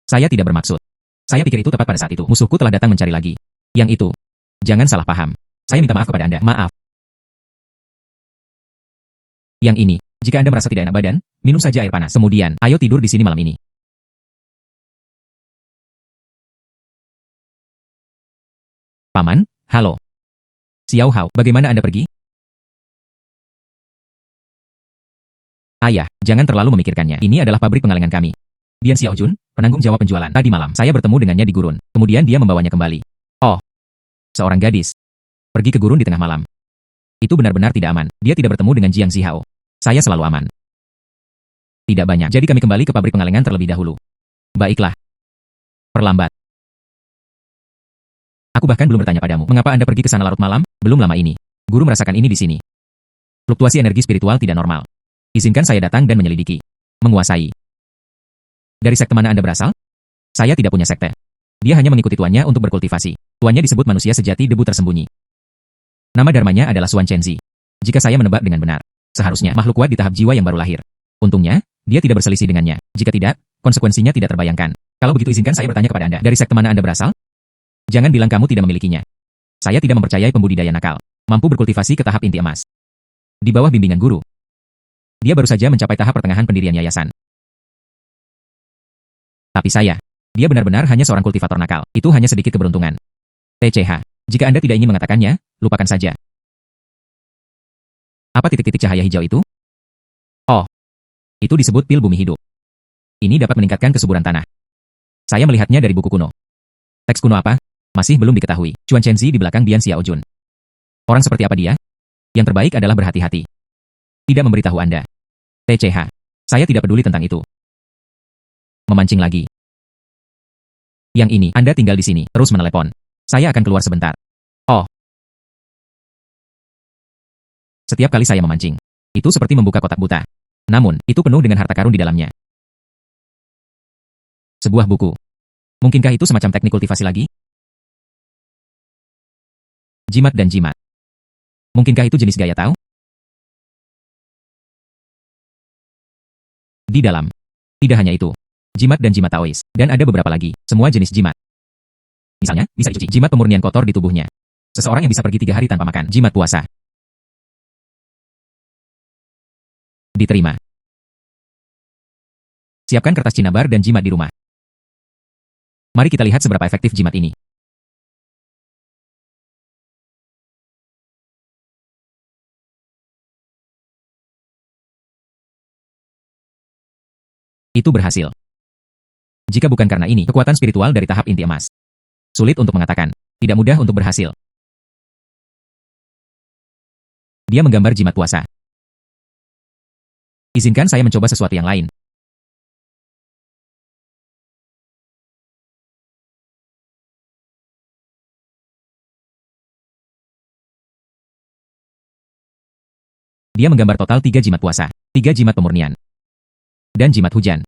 Saya tidak bermaksud. Saya pikir itu tepat pada saat itu. Musuhku telah datang mencari lagi. Yang itu. Jangan salah paham. Saya minta maaf kepada Anda. Maaf. Yang ini. Jika Anda merasa tidak enak badan, minum saja air panas. Kemudian, ayo tidur di sini malam ini. Paman, halo. Xiao Hao, bagaimana Anda pergi? Ayah, jangan terlalu memikirkannya. Ini adalah pabrik pengalengan kami. Bian Xiaojun, penanggung jawab penjualan. Tadi malam, saya bertemu dengannya di gurun. Kemudian dia membawanya kembali. Oh, seorang gadis. Pergi ke gurun di tengah malam. Itu benar-benar tidak aman. Dia tidak bertemu dengan Jiang Zihao. Saya selalu aman. Tidak banyak. Jadi kami kembali ke pabrik pengalengan terlebih dahulu. Baiklah. Perlambat. Aku bahkan belum bertanya padamu. Mengapa Anda pergi ke sana larut malam? Belum lama ini. Guru merasakan ini di sini. Fluktuasi energi spiritual tidak normal. Izinkan saya datang dan menyelidiki. Menguasai. Dari sekte mana Anda berasal? Saya tidak punya sekte. Dia hanya mengikuti tuannya untuk berkultivasi. Tuannya disebut manusia sejati debu tersembunyi. Nama dharmanya adalah Xuan Chenzi. Jika saya menebak dengan benar, seharusnya makhluk kuat di tahap jiwa yang baru lahir. Untungnya, dia tidak berselisih dengannya. Jika tidak, konsekuensinya tidak terbayangkan. Kalau begitu izinkan saya bertanya kepada Anda. Dari sekte mana Anda berasal? Jangan bilang kamu tidak memilikinya. Saya tidak mempercayai pembudidaya nakal. Mampu berkultivasi ke tahap inti emas. Di bawah bimbingan guru. Dia baru saja mencapai tahap pertengahan pendirian yayasan. Tapi dia benar-benar hanya seorang kultivator nakal. Itu hanya sedikit keberuntungan. TCH. Jika Anda tidak ingin mengatakannya, lupakan saja. Apa titik-titik cahaya hijau itu? Oh, itu disebut pil bumi hidup. Ini dapat meningkatkan kesuburan tanah. Saya melihatnya dari buku kuno. Teks kuno apa? Masih belum diketahui. Xuan Chenzi di belakang Bian Xiaojun. Orang seperti apa dia? Yang terbaik adalah berhati-hati. Tidak memberitahu Anda. TCH. Saya tidak peduli tentang itu. Memancing lagi. Yang ini, Anda tinggal di sini, terus menelepon. Saya akan keluar sebentar. Oh. Setiap kali saya memancing, itu seperti membuka kotak buta. Namun, itu penuh dengan harta karun di dalamnya. Sebuah buku. Mungkinkah itu semacam teknik kultivasi lagi? Jimat dan jimat. Mungkinkah itu jenis gaya Tao? Di dalam. Tidak hanya itu. Jimat dan jimat Taois. Dan ada beberapa lagi. Semua jenis jimat. Misalnya, bisa dicuci. Jimat pemurnian kotor di tubuhnya. Seseorang yang bisa pergi 3 hari tanpa makan. Jimat puasa. Diterima. Siapkan kertas cinabar dan jimat di rumah. Mari kita lihat seberapa efektif jimat ini. Itu berhasil. Jika bukan karena ini, kekuatan spiritual dari tahap inti emas. Sulit untuk mengatakan. Tidak mudah untuk berhasil. Dia menggambar jimat puasa. Izinkan saya mencoba sesuatu yang lain. Dia menggambar total 3 jimat puasa, 3 jimat pemurnian, dan jimat hujan.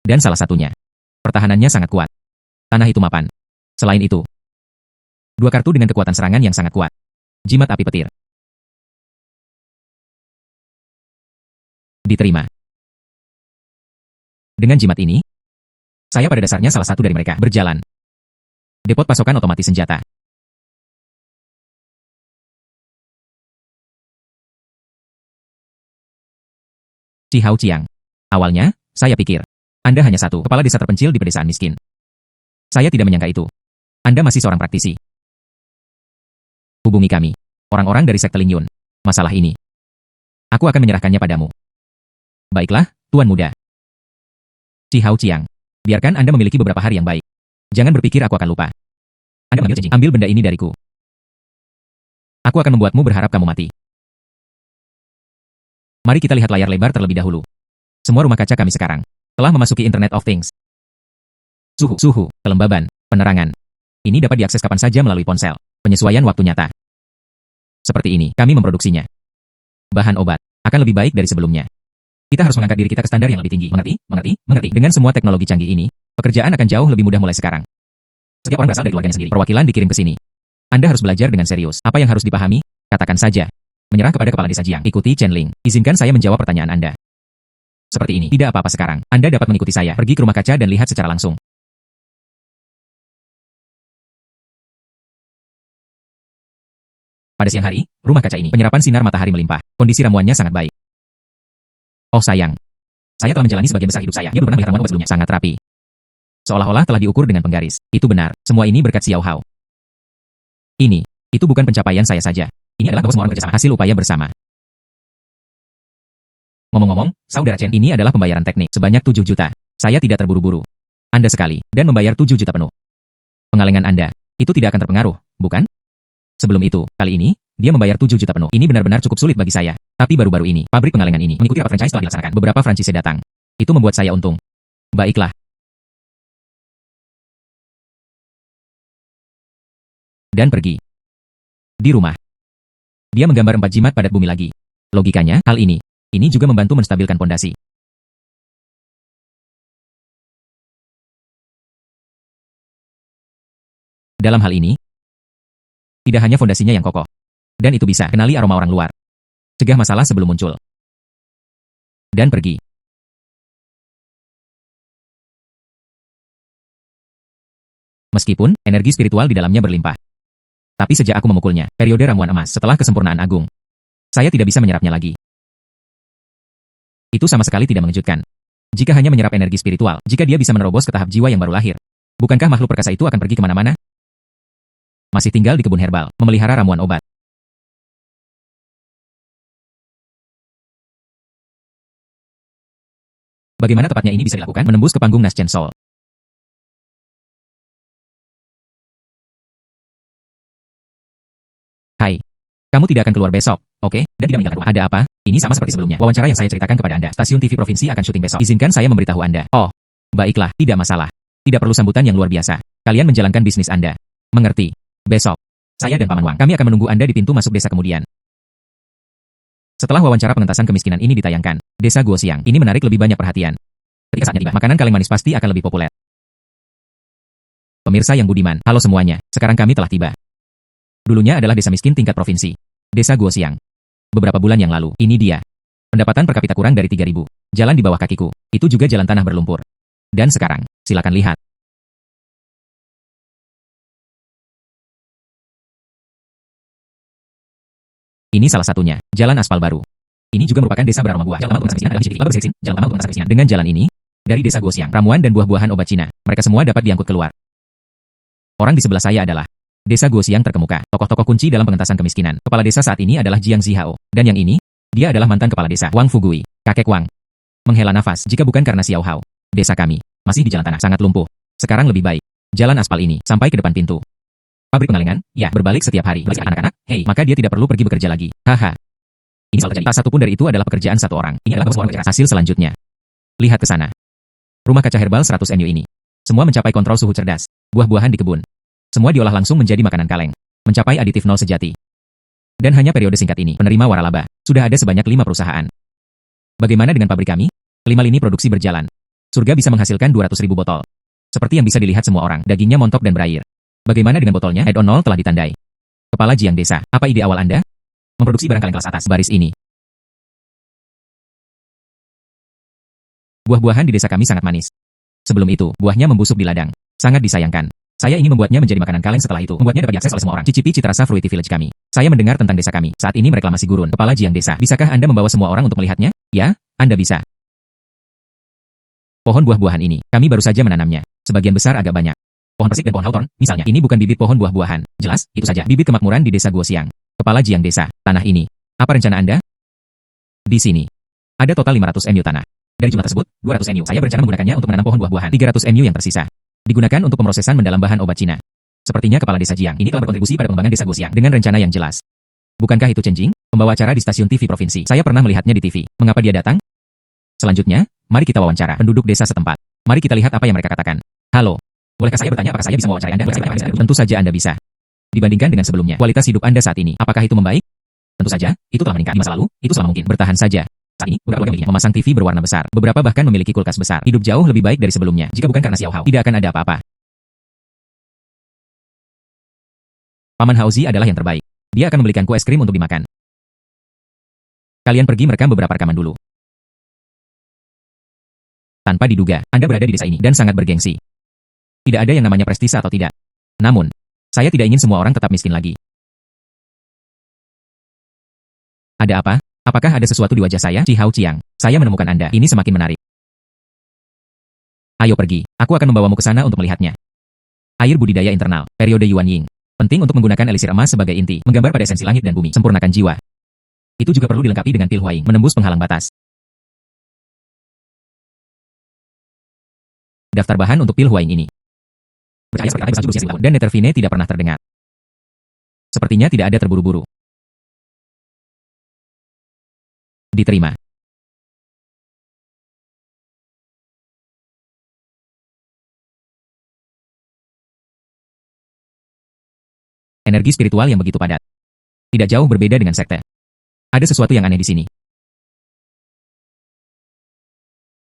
Dan salah satunya, pertahanannya sangat kuat. Tanah itu mapan. Selain itu, 2 kartu dengan kekuatan serangan yang sangat kuat. Jimat api petir. Diterima. Dengan jimat ini, saya pada dasarnya salah satu dari mereka. Berjalan. Depot pasokan otomatis senjata. Chi Hao Chiang. Awalnya, Saya pikir, Anda hanya satu kepala desa terpencil di pedesaan miskin. Saya tidak menyangka itu. Anda masih seorang praktisi. Hubungi kami, orang-orang dari sekte Lingyun. Masalah ini, aku akan menyerahkannya padamu. Baiklah, Tuan Muda. Ci Hao Chiang, biarkan Anda memiliki beberapa hari yang baik. Jangan berpikir aku akan lupa. Anda mengambil janji. Ambil benda ini dariku. Aku akan membuatmu berharap kamu mati. Mari kita lihat layar lebar terlebih dahulu. Semua rumah kaca kami sekarang telah memasuki Internet of Things. Suhu, kelembaban, penerangan. Ini dapat diakses kapan saja melalui ponsel. Penyesuaian waktu nyata. Seperti ini, kami memproduksinya. Bahan obat akan lebih baik dari sebelumnya. Kita harus mengangkat diri kita ke standar yang lebih tinggi. Mengerti? Dengan semua teknologi canggih ini, pekerjaan akan jauh lebih mudah mulai sekarang. Setiap orang berasal dari keluarganya sendiri. Perwakilan dikirim ke sini. Anda harus belajar dengan serius. Apa yang harus dipahami? Katakan saja. Menyerah kepada Kepala Desa Jiang. Ikuti Chen Ling. Izinkan saya menjawab pertanyaan Anda. Seperti ini. Tidak apa-apa sekarang. Anda dapat mengikuti saya. Pergi ke rumah kaca dan lihat secara langsung. Pada siang hari, rumah kaca ini, penyerapan sinar matahari melimpah. Kondisi ramuannya sangat baik. Oh sayang. Saya telah menjalani sebagian besar hidup saya. Dia belum pernah melihat ramuan obat sebelumnya. Sangat rapi. Seolah-olah telah diukur dengan penggaris. Itu benar. Semua ini berkat Xiao Hao. Itu bukan pencapaian saya saja. Ini adalah bahwa semua orang bekerjasama, hasil upaya bersama. Ngomong-ngomong, Saudara Chen, ini adalah pembayaran teknik sebanyak 7 juta. Saya tidak terburu-buru. Anda sekali, dan membayar 7 juta penuh. Pengalengan Anda, itu tidak akan terpengaruh, bukan? Sebelum itu, kali ini, dia membayar 7 juta penuh. Ini benar-benar cukup sulit bagi saya. Tapi baru-baru ini, pabrik pengalengan ini mengikuti rapat franchise telah dilaksanakan. Beberapa franchise datang. Itu membuat saya untung. Baiklah. Dan pergi. Di rumah. Dia menggambar 4 jimat padat bumi lagi. Logikanya, hal ini juga membantu menstabilkan pondasi. Dalam hal ini, tidak hanya fondasinya yang kokoh. Dan itu bisa kenali aroma orang luar. Cegah masalah sebelum muncul. Dan pergi. Meskipun, energi spiritual di dalamnya berlimpah. Tapi sejak aku memukulnya, periode ramuan emas setelah kesempurnaan agung, saya tidak bisa menyerapnya lagi. Itu sama sekali tidak mengejutkan. Jika hanya menyerap energi spiritual, jika dia bisa menerobos ke tahap jiwa yang baru lahir, bukankah makhluk perkasa itu akan pergi kemana-mana? Masih tinggal di kebun herbal, memelihara ramuan obat. Bagaimana tepatnya ini bisa dilakukan? Menembus ke panggung Naschen Soul. Hai. Kamu tidak akan keluar besok, oke? Dan tidak meninggalkan rumah. Ada apa? Ini sama seperti sebelumnya. Wawancara yang saya ceritakan kepada Anda. Stasiun TV Provinsi akan syuting besok. Izinkan saya memberitahu Anda. Oh, baiklah, tidak masalah. Tidak perlu sambutan yang luar biasa. Kalian menjalankan bisnis Anda. Mengerti? Besok, saya dan Paman Wang, kami akan menunggu Anda di pintu masuk desa kemudian. Setelah wawancara pengentasan kemiskinan ini ditayangkan, Desa Guosiang ini menarik lebih banyak perhatian. Ketika saatnya tiba, makanan kaleng manis pasti akan lebih populer. Pemirsa yang budiman, halo semuanya, sekarang kami telah tiba. Dulunya adalah desa miskin tingkat provinsi. Desa Guosiang. Beberapa bulan yang lalu, ini dia. Pendapatan per kapita kurang dari 3.000. Jalan di bawah kakiku. Itu juga jalan tanah berlumpur. Dan sekarang, silakan lihat. Ini salah satunya, jalan aspal baru. Ini juga merupakan desa beraroma buah. Jalan utama untuk adalah jalan utama untuk kemiskinan. Dengan jalan ini, dari desa Guosiang, ramuan dan buah-buahan obat Cina, mereka semua dapat diangkut keluar. Orang di sebelah saya adalah Desa Guosiang terkemuka, tokoh-tokoh kunci dalam pengentasan kemiskinan. Kepala desa saat ini adalah Jiang Zihao. Dan yang ini, dia adalah mantan kepala desa, Wang Fugui, kakek Wang. Menghela nafas, jika bukan karena Xiao Hao. Desa kami, masih di jalan tanah, sangat lumpuh. Sekarang lebih baik. Jalan aspal ini, sampai ke depan pintu. Pabrik pengalengan, ya, berbalik setiap hari. Bagi anak-anak, hei, maka dia tidak perlu pergi bekerja lagi. Haha. Ini selalu terjadi. Tak satu pun dari itu adalah pekerjaan satu orang. Ini adalah semua pekerjaan. Hasil selanjutnya. Lihat ke sana. Rumah kaca herbal 100 NU ini. Semua mencapai kontrol suhu cerdas. Buah-buahan di kebun. Semua diolah langsung menjadi makanan kaleng. Mencapai aditif nol sejati. Dan hanya periode singkat ini, penerima waralaba, sudah ada sebanyak 5 perusahaan. Bagaimana dengan pabrik kami? 5 lini produksi berjalan. Surga bisa menghasilkan 200.000 botol. Seperti yang bisa dilihat semua orang, dagingnya montok dan berair. Bagaimana dengan botolnya? Add-on 0 telah ditandai. Kepala Jiang Desa, apa ide awal Anda? Memproduksi barang kaleng kelas atas, baris ini. Buah-buahan di desa kami sangat manis. Sebelum itu, buahnya membusuk di ladang. Sangat disayangkan. Saya ingin membuatnya menjadi makanan kaleng setelah itu. Membuatnya dapat diakses oleh semua orang. Cicipi cita rasa Fruity Village kami. Saya mendengar tentang desa kami. Saat ini mereklamasi gurun. Kepala Jiang Desa. Bisakah Anda membawa semua orang untuk melihatnya? Ya, Anda bisa. Pohon buah-buahan ini, kami baru saja menanamnya. Sebagian besar agak banyak. Pohon persik dan pohon hawthorn, misalnya. Ini bukan bibit pohon buah-buahan. Jelas, itu saja. Bibit kemakmuran di desa Guosiang. Kepala Jiang Desa, tanah ini. Apa rencana Anda? Di sini. Ada total 500 MU tanah. Dari jumlah tersebut, 200 MU. Saya berencana menggunakannya untuk menanam pohon buah-buahan. 300 MU yang tersisa digunakan untuk pemrosesan mendalam bahan obat Cina. Sepertinya kepala desa Jiang ini telah berkontribusi pada pengembangan desa Guosiang dengan rencana yang jelas. Bukankah itu Chen Jing, pembawa acara di stasiun TV provinsi? Saya pernah melihatnya di TV. Mengapa dia datang? Selanjutnya, mari kita wawancara penduduk desa setempat. Mari kita lihat apa yang mereka katakan. Halo, bolehkah saya bertanya apakah saya bisa mewawancarai Anda? Tentu saja Anda bisa. Dibandingkan dengan sebelumnya, kualitas hidup Anda saat ini, apakah itu membaik? Tentu saja, itu telah meningkat. Di masa lalu, itu selama mungkin. Bertahan saja. Saat ini, beberapa keluarga memasang TV berwarna besar. Beberapa bahkan memiliki kulkas besar. Hidup jauh lebih baik dari sebelumnya. Jika bukan karena Xiao Hao, tidak akan ada apa-apa. Paman Haozi adalah yang terbaik. Dia akan membelikanku es krim untuk dimakan. Kalian pergi merekam beberapa rekaman dulu. Tanpa diduga, Anda berada di desa ini dan sangat bergengsi. Tidak ada yang namanya prestise atau tidak. Namun, saya tidak ingin semua orang tetap miskin lagi. Ada apa? Apakah ada sesuatu di wajah saya? Chi Hao Chiang, saya menemukan Anda. Ini semakin menarik. Ayo pergi, aku akan membawamu ke sana untuk melihatnya. Air budidaya internal, periode Yuan Ying. Penting untuk menggunakan elisir emas sebagai inti, menggambar pada esensi langit dan bumi, sempurnakan jiwa. Itu juga perlu dilengkapi dengan pil huaing, menembus penghalang batas. Daftar bahan untuk pil huaing ini. Bercahaya seperti air berusia 1000 tahun, dan Nethervine tidak pernah terdengar. Sepertinya tidak ada terburu-buru. Diterima. Energi spiritual yang begitu padat. Tidak jauh berbeda dengan sekte. Ada sesuatu yang aneh di sini.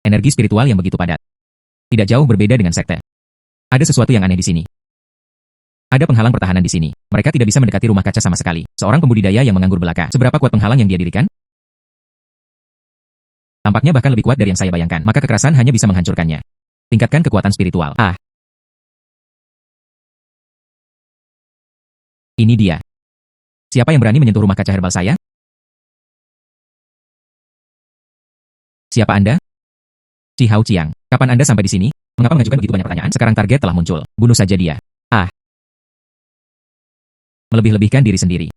Energi spiritual yang begitu padat. Tidak jauh berbeda dengan sekte. Ada sesuatu yang aneh di sini. Ada penghalang pertahanan di sini. Mereka tidak bisa mendekati rumah kaca sama sekali. Seorang pembudidaya yang menganggur belaka. Seberapa kuat penghalang yang dia dirikan? Tampaknya bahkan lebih kuat dari yang saya bayangkan. Maka kekerasan hanya bisa menghancurkannya. Tingkatkan kekuatan spiritual. Ini dia. Siapa yang berani menyentuh rumah kaca herbal saya? Siapa Anda? Chi Hao Chiang, kapan Anda sampai di sini? Mengapa mengajukan begitu banyak pertanyaan? Sekarang target telah muncul. Bunuh saja dia. Melebih-lebihkan diri sendiri.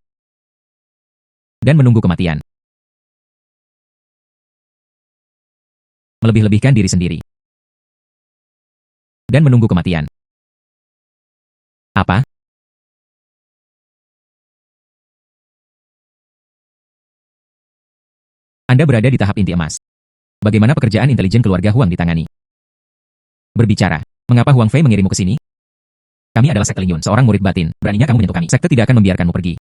Dan menunggu kematian. Melebih-lebihkan diri sendiri. Dan menunggu kematian. Apa? Anda berada di tahap inti emas. Bagaimana pekerjaan intelijen keluarga Huang ditangani? Berbicara. Mengapa Huang Fei mengirimmu ke sini? Kami adalah sekte Lingyun, seorang murid batin. Beraninya kamu menyentuh kami. Sekte tidak akan membiarkanmu pergi.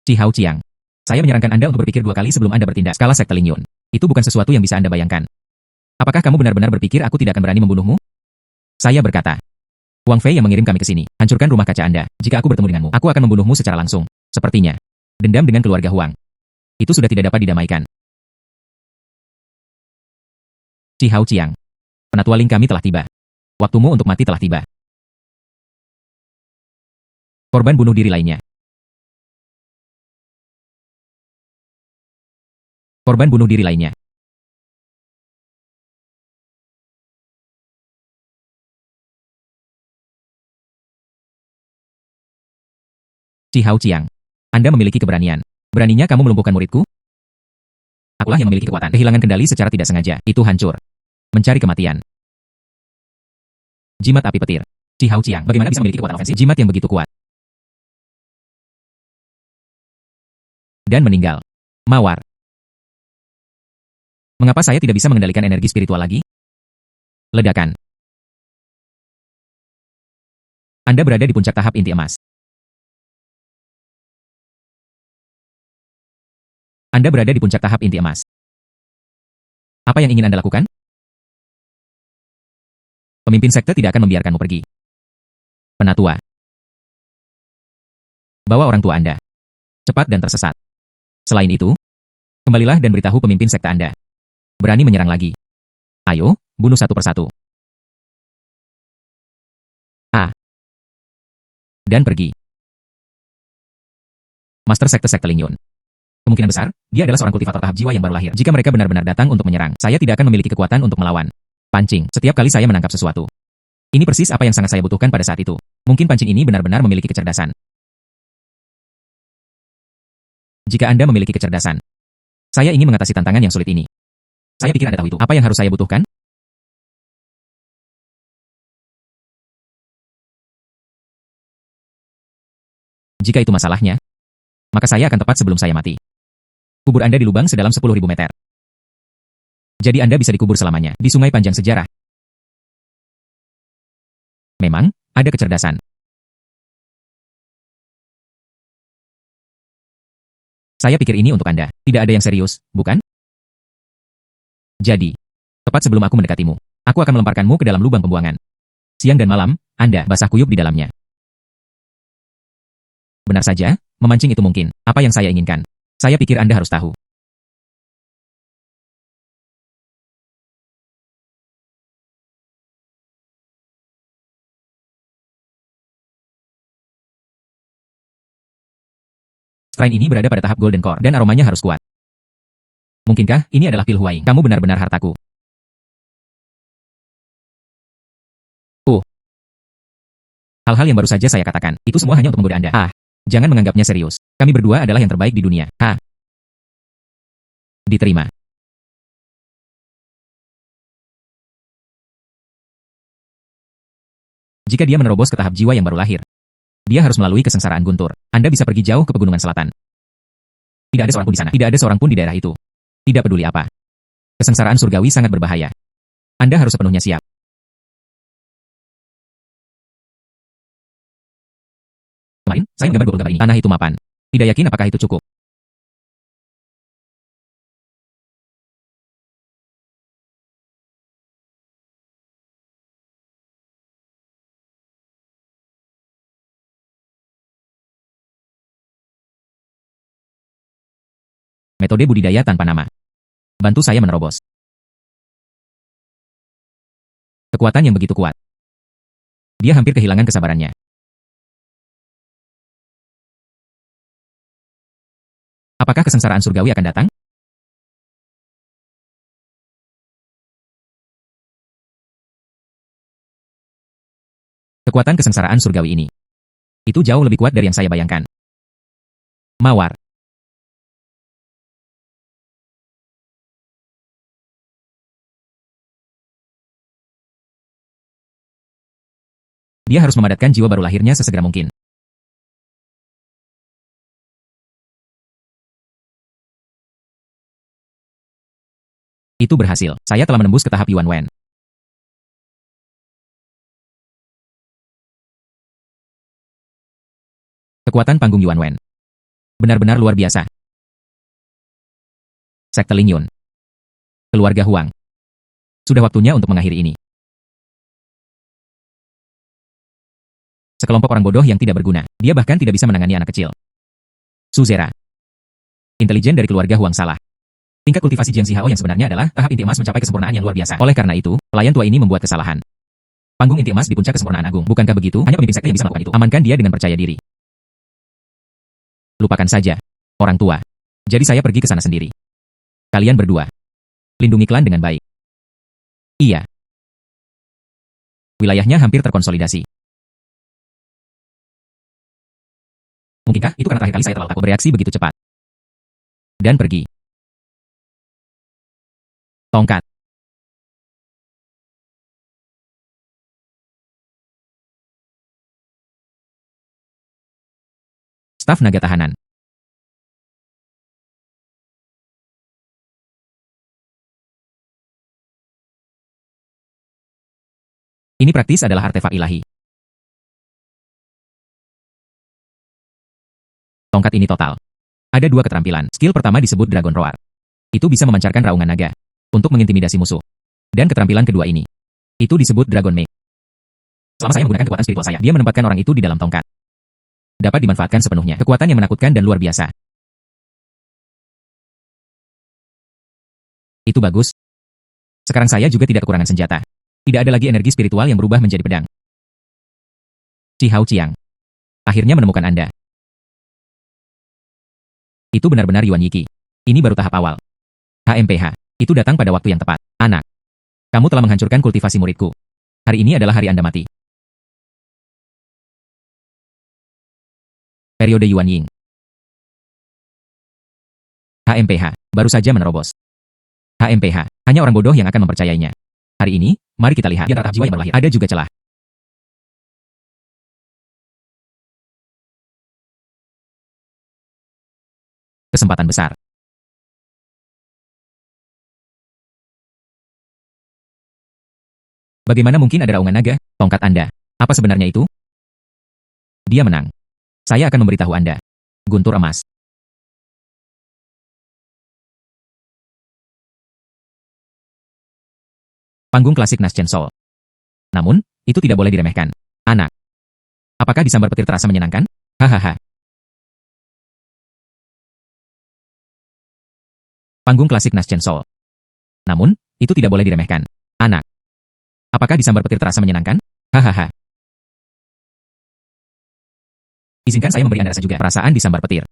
Chi Hao Chiang. Saya menyarankan Anda untuk berpikir 2 kali sebelum Anda bertindak. Skala sekte Lingyun. Itu bukan sesuatu yang bisa Anda bayangkan. Apakah kamu benar-benar berpikir aku tidak akan berani membunuhmu? Saya berkata. Huang Fei yang mengirim kami ke sini. Hancurkan rumah kaca Anda. Jika aku bertemu denganmu, aku akan membunuhmu secara langsung. Sepertinya. Dendam dengan keluarga Huang. Itu sudah tidak dapat didamaikan. Chi Hao Chiang. Penatualing kami telah tiba. Waktumu untuk mati telah tiba. Korban bunuh diri lainnya. Korban bunuh diri lainnya. Chi Hao Chiang. Anda memiliki keberanian. Beraninya kamu melumpuhkan muridku? Akulah yang memiliki kekuatan. Kehilangan kendali secara tidak sengaja. Itu hancur. Mencari kematian. Jimat api petir. Chi Hao Chiang. Bagaimana bisa memiliki kekuatan ofensif? Jimat yang begitu kuat. Dan meninggal. Mawar. Mengapa saya tidak bisa mengendalikan energi spiritual lagi? Ledakan. Anda berada di puncak tahap inti emas. Anda berada di puncak tahap inti emas. Apa yang ingin Anda lakukan? Pemimpin sekte tidak akan membiarkanmu pergi. Penatua. Bawa orang tua Anda. Cepat dan tersesat. Selain itu, kembalilah dan beritahu pemimpin sekte Anda. Berani menyerang lagi. Ayo, bunuh satu persatu. Dan pergi. Master sekte-sekte Lingyun. Kemungkinan besar, dia adalah seorang kultivator tahap jiwa yang baru lahir. Jika mereka benar-benar datang untuk menyerang, saya tidak akan memiliki kekuatan untuk melawan. Pancing, setiap kali saya menangkap sesuatu. Ini persis apa yang sangat saya butuhkan pada saat itu. Mungkin pancing ini benar-benar memiliki kecerdasan. Jika Anda memiliki kecerdasan, saya ingin mengatasi tantangan yang sulit ini. Saya pikir Anda tahu itu. Apa yang harus saya butuhkan? Jika itu masalahnya, maka saya akan tepat sebelum saya mati. Kubur Anda di lubang sedalam 10.000 meter. Jadi Anda bisa dikubur selamanya, di sungai panjang sejarah. Memang, ada kecerdasan. Saya pikir ini untuk Anda. Tidak ada yang serius, bukan? Jadi, tepat sebelum aku mendekatimu, aku akan melemparkanmu ke dalam lubang pembuangan. Siang dan malam, Anda basah kuyup di dalamnya. Benar saja, memancing itu mungkin. Apa yang saya inginkan? Saya pikir Anda harus tahu. Strain ini berada pada tahap Golden Core, dan aromanya harus kuat. Mungkinkah ini adalah pil Huai? Kamu benar-benar hartaku. Hal-hal yang baru saja saya katakan, itu semua hanya untuk menggoda Anda. Jangan menganggapnya serius. Kami berdua adalah yang terbaik di dunia. Diterima. Jika dia menerobos ke tahap jiwa yang baru lahir, dia harus melalui kesengsaraan guntur. Anda bisa pergi jauh ke pegunungan selatan. Tidak ada seorang pun di sana. Tidak ada seorang pun di daerah itu. Tidak peduli apa. Kesengsaraan surgawi sangat berbahaya. Anda harus sepenuhnya siap. Kemarin, saya menggambar 20 gambar ini. Tanah itu mapan. Tidak yakin apakah itu cukup. Metode budidaya tanpa nama. Bantu saya menerobos. Kekuatan yang begitu kuat. Dia hampir kehilangan kesabarannya. Apakah kesengsaraan surgawi akan datang? Kekuatan kesengsaraan surgawi ini. Itu jauh lebih kuat dari yang saya bayangkan. Mawar. Dia harus memadatkan jiwa baru lahirnya sesegera mungkin. Itu berhasil. Saya telah menembus ke tahap Yuan Wen. Kekuatan panggung Yuan Wen. Benar-benar luar biasa. Sekte Ling Yun. Keluarga Huang. Sudah waktunya untuk mengakhiri ini. Sekelompok orang bodoh yang tidak berguna. Dia bahkan tidak bisa menangani anak kecil. Su Zera. Intelijen dari keluarga Huang salah. Tingkat kultivasi Jiang Zihao yang sebenarnya adalah tahap inti emas mencapai kesempurnaan yang luar biasa. Oleh karena itu, pelayan tua ini membuat kesalahan. Panggung inti emas di puncak kesempurnaan agung. Bukankah begitu? Hanya pemimpin sekte yang bisa melakukan itu. Amankan dia dengan percaya diri. Lupakan saja. Orang tua. Jadi saya pergi ke sana sendiri. Kalian berdua. Lindungi klan dengan baik. Iya. Wilayahnya hampir terkonsolidasi. Mungkinkah itu karena terakhir kali saya terlalu takut bereaksi begitu cepat? Dan pergi. Tongkat. Staf naga tahanan. Ini praktis adalah artefak ilahi. Tongkat ini total. Ada dua keterampilan. Skill pertama disebut Dragon Roar. Itu bisa memancarkan raungan naga untuk mengintimidasi musuh. Dan keterampilan kedua ini, itu disebut Dragon Mace. Selama saya menggunakan kekuatan spiritual saya, dia menempatkan orang itu di dalam tongkat. Dapat dimanfaatkan sepenuhnya. Kekuatan yang menakutkan dan luar biasa. Itu bagus. Sekarang saya juga tidak kekurangan senjata. Tidak ada lagi energi spiritual yang berubah menjadi pedang. Chi Hao Chiang. Akhirnya menemukan Anda. Itu benar-benar Yuan Yiki. Ini baru tahap awal. HMPH. Itu datang pada waktu yang tepat. Anak. Kamu telah menghancurkan kultivasi muridku. Hari ini adalah hari Anda mati. Periode Yuan Ying. HMPH. Baru saja menerobos. HMPH. Hanya orang bodoh yang akan mempercayainya. Hari ini, mari kita lihat. Di antara jiwa yang baru lahir, ada juga celah. Kesempatan besar. Bagaimana mungkin ada raungan naga, tongkat Anda? Apa sebenarnya itu? Dia menang. Saya akan memberitahu Anda. Guntur emas. Panggung klasik Naschen Soul. Namun, itu tidak boleh diremehkan. Anak. Apakah disambar petir terasa menyenangkan? Hahaha. Panggung klasik Naschen Soul. Namun, itu tidak boleh diremehkan. Anak. Apakah disambar petir terasa menyenangkan? Hahaha. Izinkan saya memberi Anda rasa juga. Perasaan disambar petir.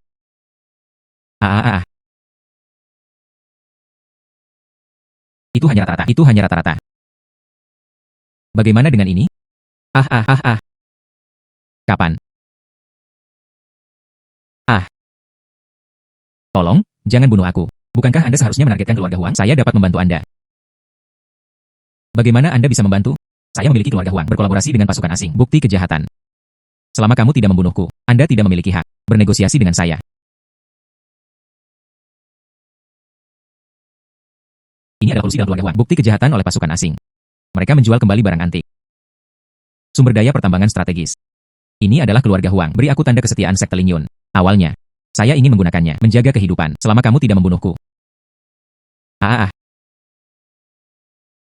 Itu hanya rata-rata. Itu hanya rata-rata. Bagaimana dengan ini? Kapan? Tolong, jangan bunuh aku. Bukankah Anda seharusnya menargetkan keluarga Huang? Saya dapat membantu Anda. Bagaimana Anda bisa membantu? Saya memiliki keluarga Huang berkolaborasi dengan pasukan asing. Bukti kejahatan. Selama kamu tidak membunuhku, Anda tidak memiliki hak bernegosiasi dengan saya. Ini adalah kolusi dalam keluarga Huang. Bukti kejahatan oleh pasukan asing. Mereka menjual kembali barang antik. Sumber daya pertambangan strategis. Ini adalah keluarga Huang. Beri aku tanda kesetiaan sekte Ling Yun. Awalnya, saya ingin menggunakannya menjaga kehidupan selama kamu tidak membunuhku.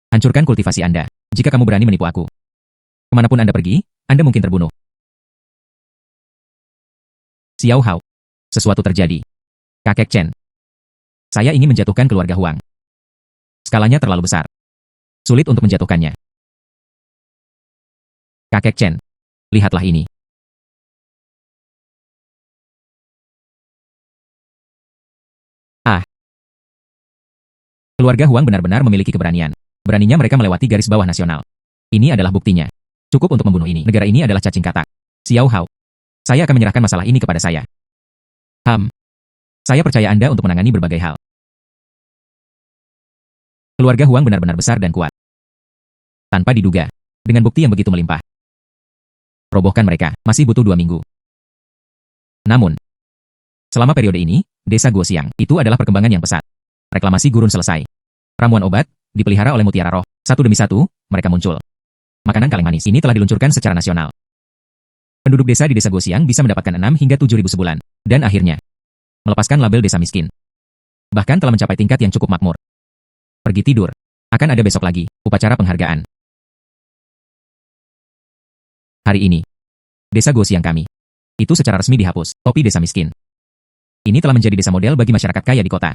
Hancurkan kultivasi Anda, jika kamu berani menipu aku. Kemanapun Anda pergi, Anda mungkin terbunuh. Xiao Hao. Sesuatu terjadi. Kakek Chen. Saya ingin menjatuhkan keluarga Huang. Skalanya terlalu besar. Sulit untuk menjatuhkannya. Kakek Chen. Lihatlah ini. Keluarga Huang benar-benar memiliki keberanian. Beraninya mereka melewati garis bawah nasional. Ini adalah buktinya. Cukup untuk membunuh ini. Negara ini adalah cacing katak. Xiao Hao. Saya akan menyerahkan masalah ini kepada saya. Saya percaya Anda untuk menangani berbagai hal. Keluarga Huang benar-benar besar dan kuat. Tanpa diduga. Dengan bukti yang begitu melimpah. Robohkan mereka. Masih butuh 2 minggu. Namun, selama periode ini, desa Guosiang itu adalah perkembangan yang pesat. Reklamasi gurun selesai. Ramuan obat dipelihara oleh mutiara roh. Satu demi satu, mereka muncul. Makanan kaleng manis ini telah diluncurkan secara nasional. Penduduk desa di desa Guosiang bisa mendapatkan 6 hingga 7.000 sebulan. Dan akhirnya, melepaskan label desa miskin. Bahkan telah mencapai tingkat yang cukup makmur. Pergi tidur. Akan ada besok lagi, upacara penghargaan. Hari ini, desa Guosiang kami. Itu secara resmi dihapus, topi desa miskin. Ini telah menjadi desa model bagi masyarakat kaya di kota.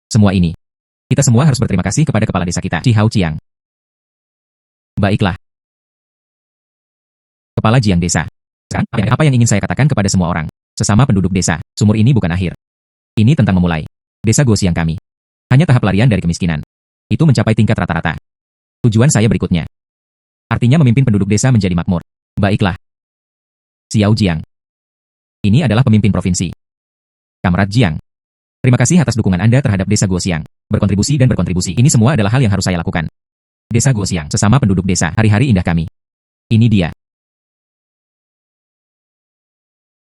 Semua ini, kita semua harus berterima kasih kepada kepala desa kita, Chi Hao Chiang. Baiklah. Kepala Jiang Desa. Sekarang, apa yang ingin saya katakan kepada semua orang? Sesama penduduk desa, sumur ini bukan akhir. Ini tentang memulai. Desa Guosiang kami. Hanya tahap larian dari kemiskinan. Itu mencapai tingkat rata-rata. Tujuan saya berikutnya. Artinya memimpin penduduk desa menjadi makmur. Baiklah. Xiao Jiang. Ini adalah pemimpin provinsi. Kamrat Jiang. Terima kasih atas dukungan Anda terhadap desa Guosiang. Berkontribusi dan berkontribusi. Ini semua adalah hal yang harus saya lakukan. Desa Guosiang, sesama penduduk desa, hari-hari indah kami. Ini dia.